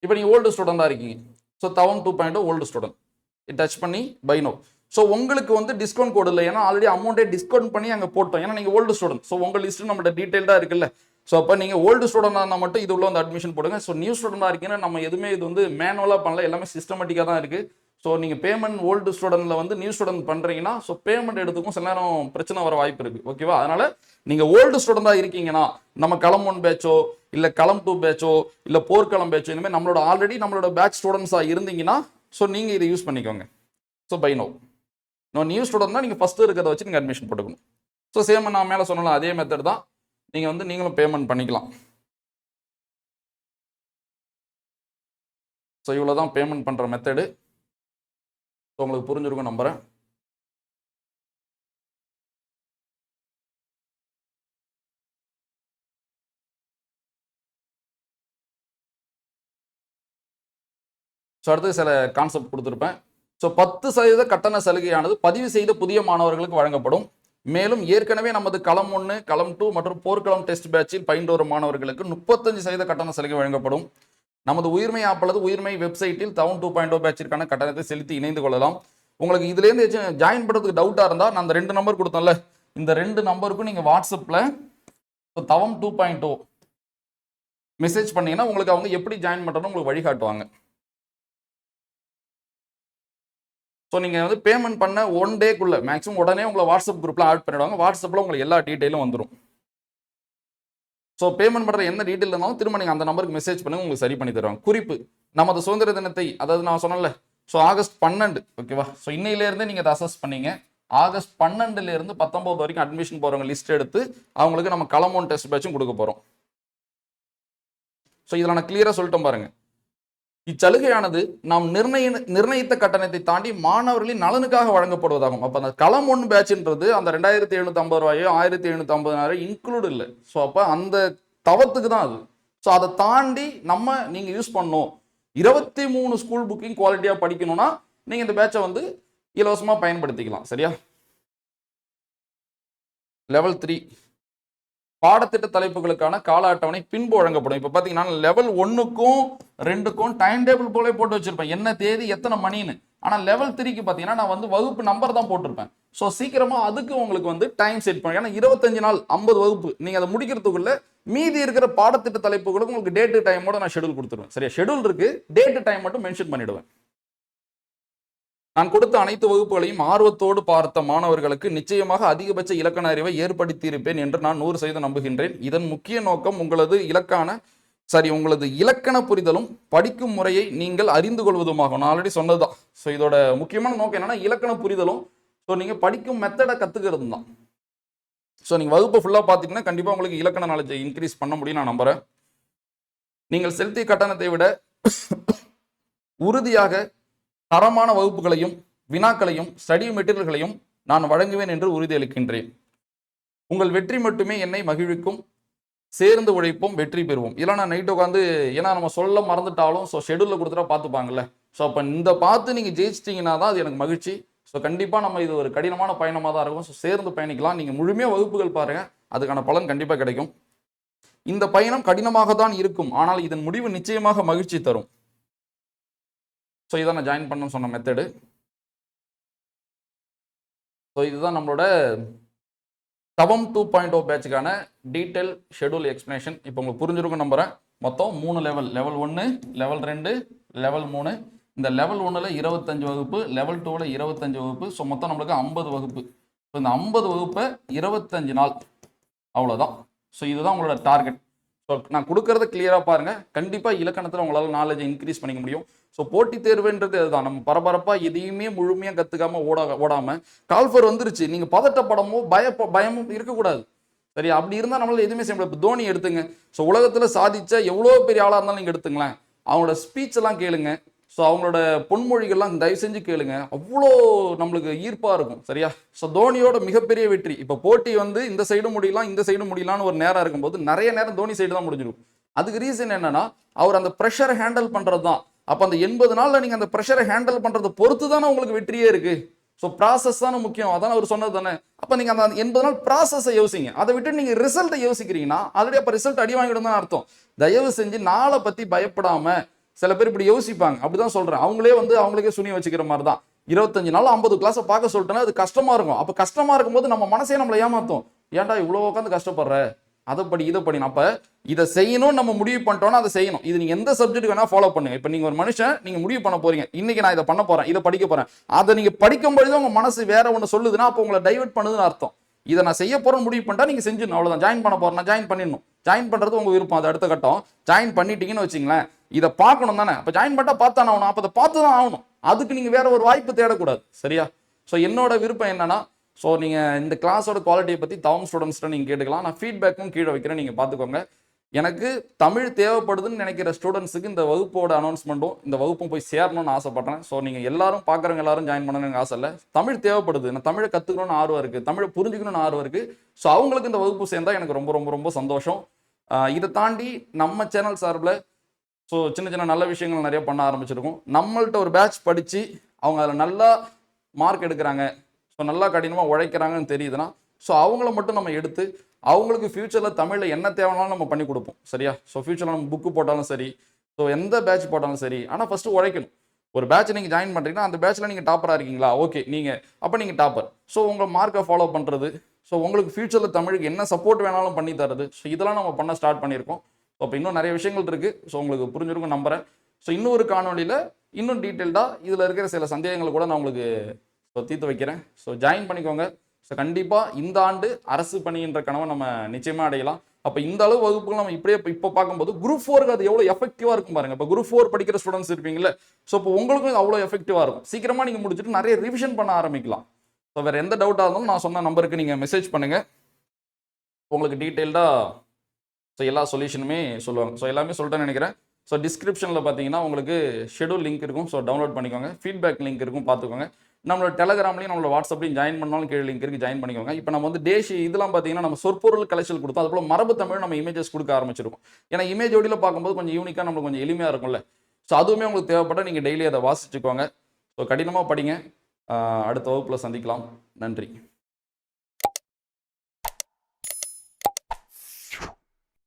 இப்போ நீங்கள் ஓல்டு ஸ்டூடெண்டாக இருக்கீங்க. ஸோ தவம் 2.0 ஓல்டு ஸ்டூடெண்ட் டச் பண்ணி பை நோ. ஸோ உங்களுக்கு வந்து டிஸ்கவுண்ட் கோடு இல்லை, ஏன்னா ஆல்ரெடி அமௌண்ட்டே டிஸ்கவுண்ட் பண்ணி அங்கே போட்டோம். ஏன்னா நீங்கள் ஓல்டு ஸ்டூடெண்ட். ஸோ உங்கள் லிஸ்ட்டு நம்மள்ட்ட டீட்டெயில்டாக இருக்குல்ல. ஸோ அப்போ நீங்கள் ஓல்டு ஸ்டூடெண்டாக இருந்தால் மட்டும் இது உள்ள வந்து அட்மிஷன் போடுங்க. ஸோ நியூ ஸ்டூடெண்டாக இருக்கீங்கன்னா நம்ம எதுவுமே இது வந்து மேனுவலாக பண்ணல, எல்லாமே சிஸ்டமேட்டிக்காக தான் இருக்குது. ஸோ நீங்கள் பேமெண்ட் ஓல்டு ஸ்டூடெண்ட்டில் வந்து நியூ ஸ்டூடெண்ட் பண்ணுறீங்கன்னா ஸோ பேமெண்ட் எடுத்துக்கும் சில நேரம் பிரச்சனை வர வாய்ப்பு இருக்குது. ஓகேவா, அதனால் நீங்கள் ஓல்டு ஸ்டூடெண்டாக இருக்கீங்கன்னா நம்ம களம் 1 பேட்சோ இல்லை களம் 2 பேட்சோ இல்லை போர்க்களம் பேட்சோ இனிமேல் நம்மளோட ஆல்ரெடி நம்மளோட பேட்ச் ஸ்டூடெண்ட்ஸாக இருந்தீங்கன்னா ஸோ நீங்கள் இதை யூஸ் பண்ணிக்கோங்க. So bye no. நியூ ஸ்டூடெண்ட்னா நீங்கள் ஃபஸ்ட்டு இருக்கிறத வச்சு நீங்கள் அட்மிஷன் போட்டுக்கணும். ஸோ சேம் நான் மேலே சொன்னலாம் அதே மெத்தட் தான். நீங்கள் வந்து நீங்களும் பேமெண்ட் பண்ணிக்கலாம். ஸோ இவ்வளோ தான் பேமெண்ட் பண்ணுற மெத்தடு. ஸோ உங்களுக்கு புரிஞ்சிருக்கும் நம்புகிறேன். ஸோ அடுத்து சில கான்செப்ட் கொடுத்துருப்பேன். ஸோ 10% கட்டண சலுகையானது பதிவு செய்த புதிய மாணவர்களுக்கு வழங்கப்படும். மேலும் ஏற்கனவே நமது களம் 1, களம் 2 மற்றும் போர்க்களம் டெஸ்ட் பேட்சில் பயின்று வரும் மாணவர்களுக்கு 35% கட்டண சலுகை வழங்கப்படும். நமது உயிர்மை ஆப் அல்லது உயிர்மை வெப்சைட்டில் தவம் 2.0 பேட்சிற்கான கட்டணத்தை செலுத்தி இணைந்து கொள்ளலாம். உங்களுக்கு இதுலேருந்து ஜாயின் பண்ணுறதுக்கு டவுட்டாக இருந்தால் நான் அந்த 2 நம்பர் கொடுத்தேன்ல, இந்த 2 நம்பருக்கும் நீங்கள் வாட்ஸ்அப்பில் தவம் 2.0 மெசேஜ் பண்ணீங்கன்னா உங்களுக்கு அவங்க எப்படி ஜாயின் பண்ணுறதுன்னு உங்களுக்கு வழிகாட்டுவாங்க. ஸோ நீங்கள் வந்து பேமெண்ட் பண்ண 1 டேக்குள்ளே மேக்ஸிமம் உடனே உங்களை வாட்ஸ்அப் குரூப்பில் ஆட் பண்ணிவிடுவாங்க. வாட்ஸ்அப்பில் உங்களுக்கு எல்லா டீட்டெயிலும் வந்துடும். ஸோ பேமெண்ட் பண்ணுற எந்த டீட்டெயில் இருந்தாலும் திரும்ப நீங்கள் அந்த நம்பருக்கு மெசேஜ் பண்ணி உங்களுக்கு சரி பண்ணி தருவாங்க. குறிப்பு, நமது சுதந்திர தினத்தை, அதாவது நான் சொன்னல, ஸோ ஆகஸ்ட் 12, ஓகேவா. ஸோ இன்னையிலேருந்தே நீங்கள் அதை அசஸ் பண்ணீங்க. ஆகஸ்ட் 12லேருந்து 19 வரைக்கும் அட்மிஷன் போகிறவங்க லிஸ்ட் எடுத்து அவங்களுக்கு நம்ம களம் 1 டெஸ்ட் பேட்சும் கொடுக்க போகிறோம். ஸோ இதில் நான் கிளியராக சொல்லிட்டோம் பாருங்கள். இச்சலுகையானது நாம் நிர்ணயித்த கட்டணத்தை தாண்டி மாணவர்களின் நலனுக்காக வழங்கப்படுவதாகும். அப்போ அந்த களம் 1 பேட்ச்ன்றது அந்த 2750 ரூபாயோ 1750 இன்க்ளூட் இல்லை. ஸோ அப்போ அந்த தவத்துக்கு தான் அது. ஸோ அதை தாண்டி நீங்கள் யூஸ் பண்ணணும். 23 ஸ்கூல் புக்கிங் குவாலிட்டியாக படிக்கணும்னா நீங்கள் இந்த பேட்சை வந்து இலவசமாக பயன்படுத்திக்கலாம். சரியா? லெவல் 3 பாடத்திட்ட தலைப்புகளுக்கான கால அட்டவணை பின்பு வழங்கப்படும். இப்போ பார்த்தீங்கன்னா லெவல் 1க்கும் 2க்கும் டைம் டேபிள் போல போட்டு வச்சிருப்பேன், என்ன தேதி எத்தனை மணின்னு. ஆனால் லெவல் 3க்கு பார்த்தீங்கன்னா நான் வந்து வகுப்பு நம்பர் தான் போட்டிருப்பேன். ஸோ சீக்கிரமா அதுக்கு உங்களுக்கு வந்து டைம் செட் பண்ணுங்க. ஏன்னா 25 நாள் 50 வகுப்பு நீங்கள் அதை முடிக்கிறதுக்குள்ள மீதி இருக்கிற பாடத்திட்ட தலைப்புகளுக்கு உங்களுக்கு டேட்டு டைமோட நான் ஷெடியூல் கொடுத்துருவேன். சரியா? ஷெடியூல் இருக்கு, டேட்டு டைம் மட்டும் மென்ஷன் பண்ணிடுவேன். நான் கொடுத்த அனைத்து வகுப்புகளையும் ஆர்வத்தோடு பார்த்த மாணவர்களுக்கு நிச்சயமாக அதிகபட்ச இலக்கண அறிவை ஏற்படுத்தியிருப்பேன் என்று நான் 100% நம்புகின்றேன். இதன் முக்கிய நோக்கம் உங்களது இலக்கண புரிதலும் படிக்கும் முறையை நீங்கள் அறிந்து கொள்வதுமாகும். நான் ஆல்ரெடி சொன்னதுதான். ஸோ இதோட முக்கியமான நோக்கம் என்னன்னா இலக்கண புரிதலும், ஸோ நீங்கள் படிக்கும் மெத்தடை கற்றுக்கிறது தான். ஸோ நீங்கள் வகுப்பு ஃபுல்லாக பார்த்தீங்கன்னா கண்டிப்பாக உங்களுக்கு இலக்கண நாலேஜை இன்க்ரீஸ் பண்ண முடியும் நான் நம்புகிறேன். நீங்கள் செலுத்திய கட்டணத்தை விட உறுதியாக தரமான வகுப்புகளையும் வினாக்களையும் ஸ்டடி மெட்டீரியல்களையும் நான் வழங்குவேன் என்று உறுதியளிக்கின்றேன். உங்கள் வெற்றி மட்டுமே என்னை மகிழ்விக்கும். சேர்ந்து உழைப்போம், வெற்றி பெறுவோம். இதெல்லாம் நான் நைட்டு உட்காந்து, ஏன்னா நம்ம சொல்ல மறந்துட்டாலும் ஸோ ஷெடியூலில் கொடுத்துட்டா பார்த்துப்பாங்கல்ல. ஸோ அப்போ இந்த பார்த்து நீங்கள் ஜெயிச்சிட்டிங்கன்னா தான் அது எனக்கு மகிழ்ச்சி. ஸோ கண்டிப்பாக நம்ம இது ஒரு கடினமான பயணமாக தான் இருக்கும். ஸோ சேர்ந்து பயணிக்கலாம். நீங்கள் முழுமையாக வகுப்புகள் பாருங்கள், அதுக்கான பலன் கண்டிப்பாக கிடைக்கும். இந்த பயணம் கடினமாக தான் இருக்கும், ஆனால் இதன் முடிவு நிச்சயமாக மகிழ்ச்சி தரும். ஸோ இதான் நான் ஜாயின் பண்ண சொன்ன மெத்தடு. ஸோ இதுதான் நம்மளோட தவம் 2.0 பேட்சுக்கான டீட்டெயில் ஷெடியூல் எக்ஸ்பிளேஷன். இப்போ உங்களுக்கு புரிஞ்சிருக்கும் நம்புறேன். மொத்தம் 3 லெவல், லெவல் 1, லெவல் 2, லெவல் 3. இந்த லெவல் 1ல் 25 வகுப்பு, லெவல் 2ல் 25 வகுப்பு. ஸோ மொத்தம் நம்மளுக்கு 50 வகுப்பு. ஸோ இந்த 50 வகுப்பை 25 நாள், அவ்வளோதான். ஸோ இதுதான் உங்களோட டார்கெட். ஸோ நான் கொடுக்கறத கிளியராக பாருங்கள். கண்டிப்பாக இலக்கணத்தில் உங்களால் நாலேஜை இன்க்ரீஸ் பண்ணிக்க முடியும். ஸோ போட்டித் தேர்வுன்றது அதுதான். நம்ம பரபரப்பாக எதையுமே முழுமையாக கற்றுக்காம ஓடாமல் கால்ஃபர் வந்துருச்சு, நீங்கள் பதட்டப்படமோ பயமும் இருக்கக்கூடாது. சரி, அப்படி இருந்தால் நம்மளால் எதுவுமே செய்ய முடியாது. இப்போ தோனி எடுத்துங்க. ஸோ உலகத்தில் சாதிச்ச எவ்வளோ பெரிய ஆளாக இருந்தாலும் நீங்கள் எடுத்துங்களேன், அவங்களோட ஸ்பீச் எல்லாம் கேளுங்க. ஸோ அவங்களோட பொன்மொழிகள்லாம் தயவு செஞ்சு கேளுங்க, அவ்வளோ நம்மளுக்கு ஈர்ப்பாக இருக்கும். சரியா? ஸோ தோனியோட மிகப்பெரிய வெற்றி, இப்போ போட்டி வந்து இந்த சைடும் முடியலாம் இந்த சைடும் முடியலான்னு ஒரு நேரம் இருக்கும்போது நிறைய நேரம் தோனி சைடு தான் முடிஞ்சிடும். அதுக்கு ரீசன் என்னன்னா அவர் அந்த ப்ரெஷரை ஹேண்டில் பண்ணுறது தான். அப்போ அந்த 80 நாளில் நீங்கள் அந்த ப்ரெஷரை ஹேண்டில் பண்ணுறதை பொறுத்து தானே உங்களுக்கு வெற்றியே இருக்கு. ஸோ ப்ராசஸ் தானே முக்கியம், அதான் அவர் சொன்னது தானே. அப்போ நீங்கள் அந்த 80 நாள் ப்ராசஸை யோசிங்க. அதை விட்டு நீங்கள் ரிசல்ட்டை யோசிக்கிறீங்கன்னா ஆல்ரெடி அப்போ ரிசல்ட் அடி வாங்கிடும் தான் அர்த்தம். தயவு செஞ்சு நாளை பற்றி பயப்படாமல், சில பேர் இப்படி யோசிப்பாங்க, அப்படிதான் சொல்றேன். அவங்களே வந்து அவங்களுக்கே சுனி வச்சுக்கிற மாதிரி தான். 25 நாள் 50 கிளாஸை பார்க்க சொல்லிட்டேன்னா அது கஷ்டமா இருக்கும். அப்போ கஷ்டமா இருக்கும்போது நம்ம மனசே நம்மளை ஏமாத்தும். ஏன்டா இவ்வளோ உட்காந்து கஷ்டப்படுற, அதை படி இதை படி. அப்போ இதை செய்யணும்னு நம்ம முடிவு பண்ணிட்டோம்னா அதை செய்யணும். இது நீங்கள் எந்த சப்ஜெக்ட் வேணா ஃபாலோ பண்ணுங்க. இப்போ நீங்கள் ஒரு மனுஷன், நீங்கள் முடிவு பண்ண போறீங்க, இன்னைக்கு நான் இதை பண்ண போறேன், இதை படிக்க போறேன். அதை நீங்கள் படிக்கும்பொழுது உங்க மனசு வேற ஒன்று சொல்லுதுன்னா அப்போ உங்களை டைவர்ட் பண்ணுதுன்னு அர்த்தம். இதை நான் செய்ய போறேன்னு முடிவு பண்ணிட்டா நீங்கள் செஞ்சிடணும், அவ்வளோதான். ஜாயின் பண்ண போறேன், ஜாயின் பண்ணிடணும். ஜாயின் பண்றது உங்க விருப்பம், அது அடுத்த கட்டம். ஜாயின் பண்ணிட்டீங்கன்னு வச்சுங்களேன், இதை பார்க்கணும் தானே. அப்போ ஜாயின் பண்ணிட்டா பார்த்தானே ஆகணும், அப்போ அதை பார்த்து தான் ஆகணும். அதுக்கு நீங்கள் வேற ஒரு வாய்ப்பு தேடக்கூடாது. சரியா? ஸோ என்னோட விருப்பம் என்னன்னா, ஸோ நீங்கள் இந்த கிளாஸோட குவாலிட்டியை பற்றி தவம் ஸ்டூடெண்ட்ஸ்ட்டு நீங்கள் கேட்டுக்கலாம். நான் ஃபீட்பேக்கும் கீழே வைக்கிறேன், நீங்கள் பார்த்துக்கோங்க. எனக்கு தமிழ் தேவைப்படுதுன்னு நினைக்கிற ஸ்டூடெண்ட்ஸுக்கு இந்த வகுப்போட அனௌன்ஸ்மெண்ட்டும் இந்த வகுப்பும் போய் சேரணும்னு ஆசைப்பட்றேன். ஸோ நீங்கள் எல்லாரும் பார்க்குறவங்க எல்லாரும் ஜாயின் பண்ணணும்னு எனக்கு ஆசை இல்லை. தமிழ் தேவைப்படுது, நான் தமிழை கற்றுக்கணும்னு ஆர்வம் இருக்குது, தமிழை புரிஞ்சுக்கணும்னு ஆர்வம் இருக்குது. ஸோ அவங்களுக்கு இந்த வகுப்பு சேர்ந்தால் எனக்கு ரொம்ப ரொம்ப ரொம்ப சந்தோஷம். இதை தாண்டி நம்ம சேனல் சார்பில் ஸோ சின்ன சின்ன நல்ல விஷயங்கள் நிறைய பண்ண ஆரம்பிச்சிருக்கோம். நம்மள்ட்ட ஒரு பேட்ச் படித்து அவங்க அதில் நல்லா மார்க் எடுக்கிறாங்க, ஸோ நல்லா கடினமாக உழைக்கிறாங்கன்னு தெரியுதுன்னா, ஸோ அவங்கள மட்டும் நம்ம எடுத்து அவங்களுக்கு ஃபியூச்சரில் தமிழில் என்ன தேவைனாலும் நம்ம பண்ணி கொடுப்போம். சரியா? ஸோ ஃபியூச்சரில் நம்ம புக்கு போட்டாலும் சரி, ஸோ எந்த பேட்ச் போட்டாலும் சரி, ஆனால் ஃபஸ்ட்டு உழைக்கணும். ஒரு பேட்ச் நீங்கள் ஜாயின் பண்ணுறீங்கன்னா அந்த பேட்சில் நீங்கள் டாப்பராக இருக்கீங்களா, ஓகே, நீங்கள் அப்போ நீங்கள் டாப்பர். ஸோ உங்கள் மார்க்கை ஃபாலோ பண்ணுறது, ஸோ உங்களுக்கு ஃபியூச்சரில் தமிழுக்கு என்ன சப்போர்ட் வேணாலும் பண்ணி தருது. ஸோ இதெல்லாம் நம்ம பண்ண ஸ்டார்ட் பண்ணியிருக்கோம். ஸோ அப்போ இன்னும் நிறைய விஷயங்கள் இருக்குது. ஸோ உங்களுக்கு புரிஞ்சிருக்கும் நம்புகிறேன். ஸோ இன்னொரு காணொலியில் இன்னும் டீட்டெயில்டாக இதில் இருக்கிற சில சந்தேகங்களை கூட நான் உங்களுக்கு தீர்த்து வைக்கிறேன். ஸோ ஜாயின் பண்ணிக்கோங்க. ஸோ கண்டிப்பாக இந்த ஆண்டு அரசு பணின்ற கனவை நம்ம நிச்சயமாக அடையலாம். அப்போ இந்த அளவு வகுப்புகள் நம்ம இப்படியே இப்போ பார்க்கும்போது குரூப் 4க்கு அது எவ்வளோ எஃபெக்டிவாக இருக்கும் பாருங்க. இப்போ குரூப் 4 படிக்கிற ஸ்டூடெண்ட்ஸ் இருப்பீங்களே, ஸோ இப்போ உங்களுக்கும் அவ்வளோ எஃபெக்டிவாக இருக்கும். சீக்கிரமாக நீங்கள் முடிச்சுட்டு நிறைய ரிவிஷன் பண்ண ஆரம்பிக்கலாம். ஸோ வேறு எந்த டவுட்டாக இருந்தாலும் நான் சொன்ன நம்பருக்கு நீங்கள் மெசேஜ் பண்ணுங்கள், உங்களுக்கு டீட்டெயில்டாக ஸோ எல்லா சொல்யூஷனுமே சொல்லுவாங்க. ஸோ எல்லாமே சொல்லிட்டேன்னு நினைக்கிறேன். ஸோ டிஸ்கிரிப்ஷனில் பார்த்தீங்கன்னா உங்களுக்கு ஷெடியூல் லிங்க் இருக்கும். ஸோ டவுன்லோட் பண்ணிக்கோங்க. ஃபீட்பேக் லிங்க் இருக்கும், பார்த்துக்கோங்க. நம்மளோட டெலகிராம்லையும் நம்மளோட வாட்ஸ்அப்லையும் ஜாயின் பண்ணாலும் கீழே லிங்க் இருக்குது, ஜாயின் பண்ணிக்கோங்க. இப்போ நம்ம வந்து இதெல்லாம் பார்த்தீங்கன்னா நம்ம சொற்பொருள் கலைச்சல் கொடுத்தோம். அதுபோல் மரபு தமிழ் நம்ம இமேஜஸ் கொடுக்க ஆரம்பிச்சிருக்கோம். ஏன்னா இமேஜ் ஒடியில் பார்க்கும்போது கொஞ்சம் யூனிக்காக நம்மளுக்கு கொஞ்சம் எளிமையாக இருக்கும்ல. ஸோ அதுவுமே உங்களுக்கு தேவைப்பட்டால் நீங்கள் டெய்லி அதை வாசிச்சுக்கோங்க. ஸோ கடினமாக படிங்க. அடுத்த வகுப்பில் சந்திக்கலாம். நன்றி.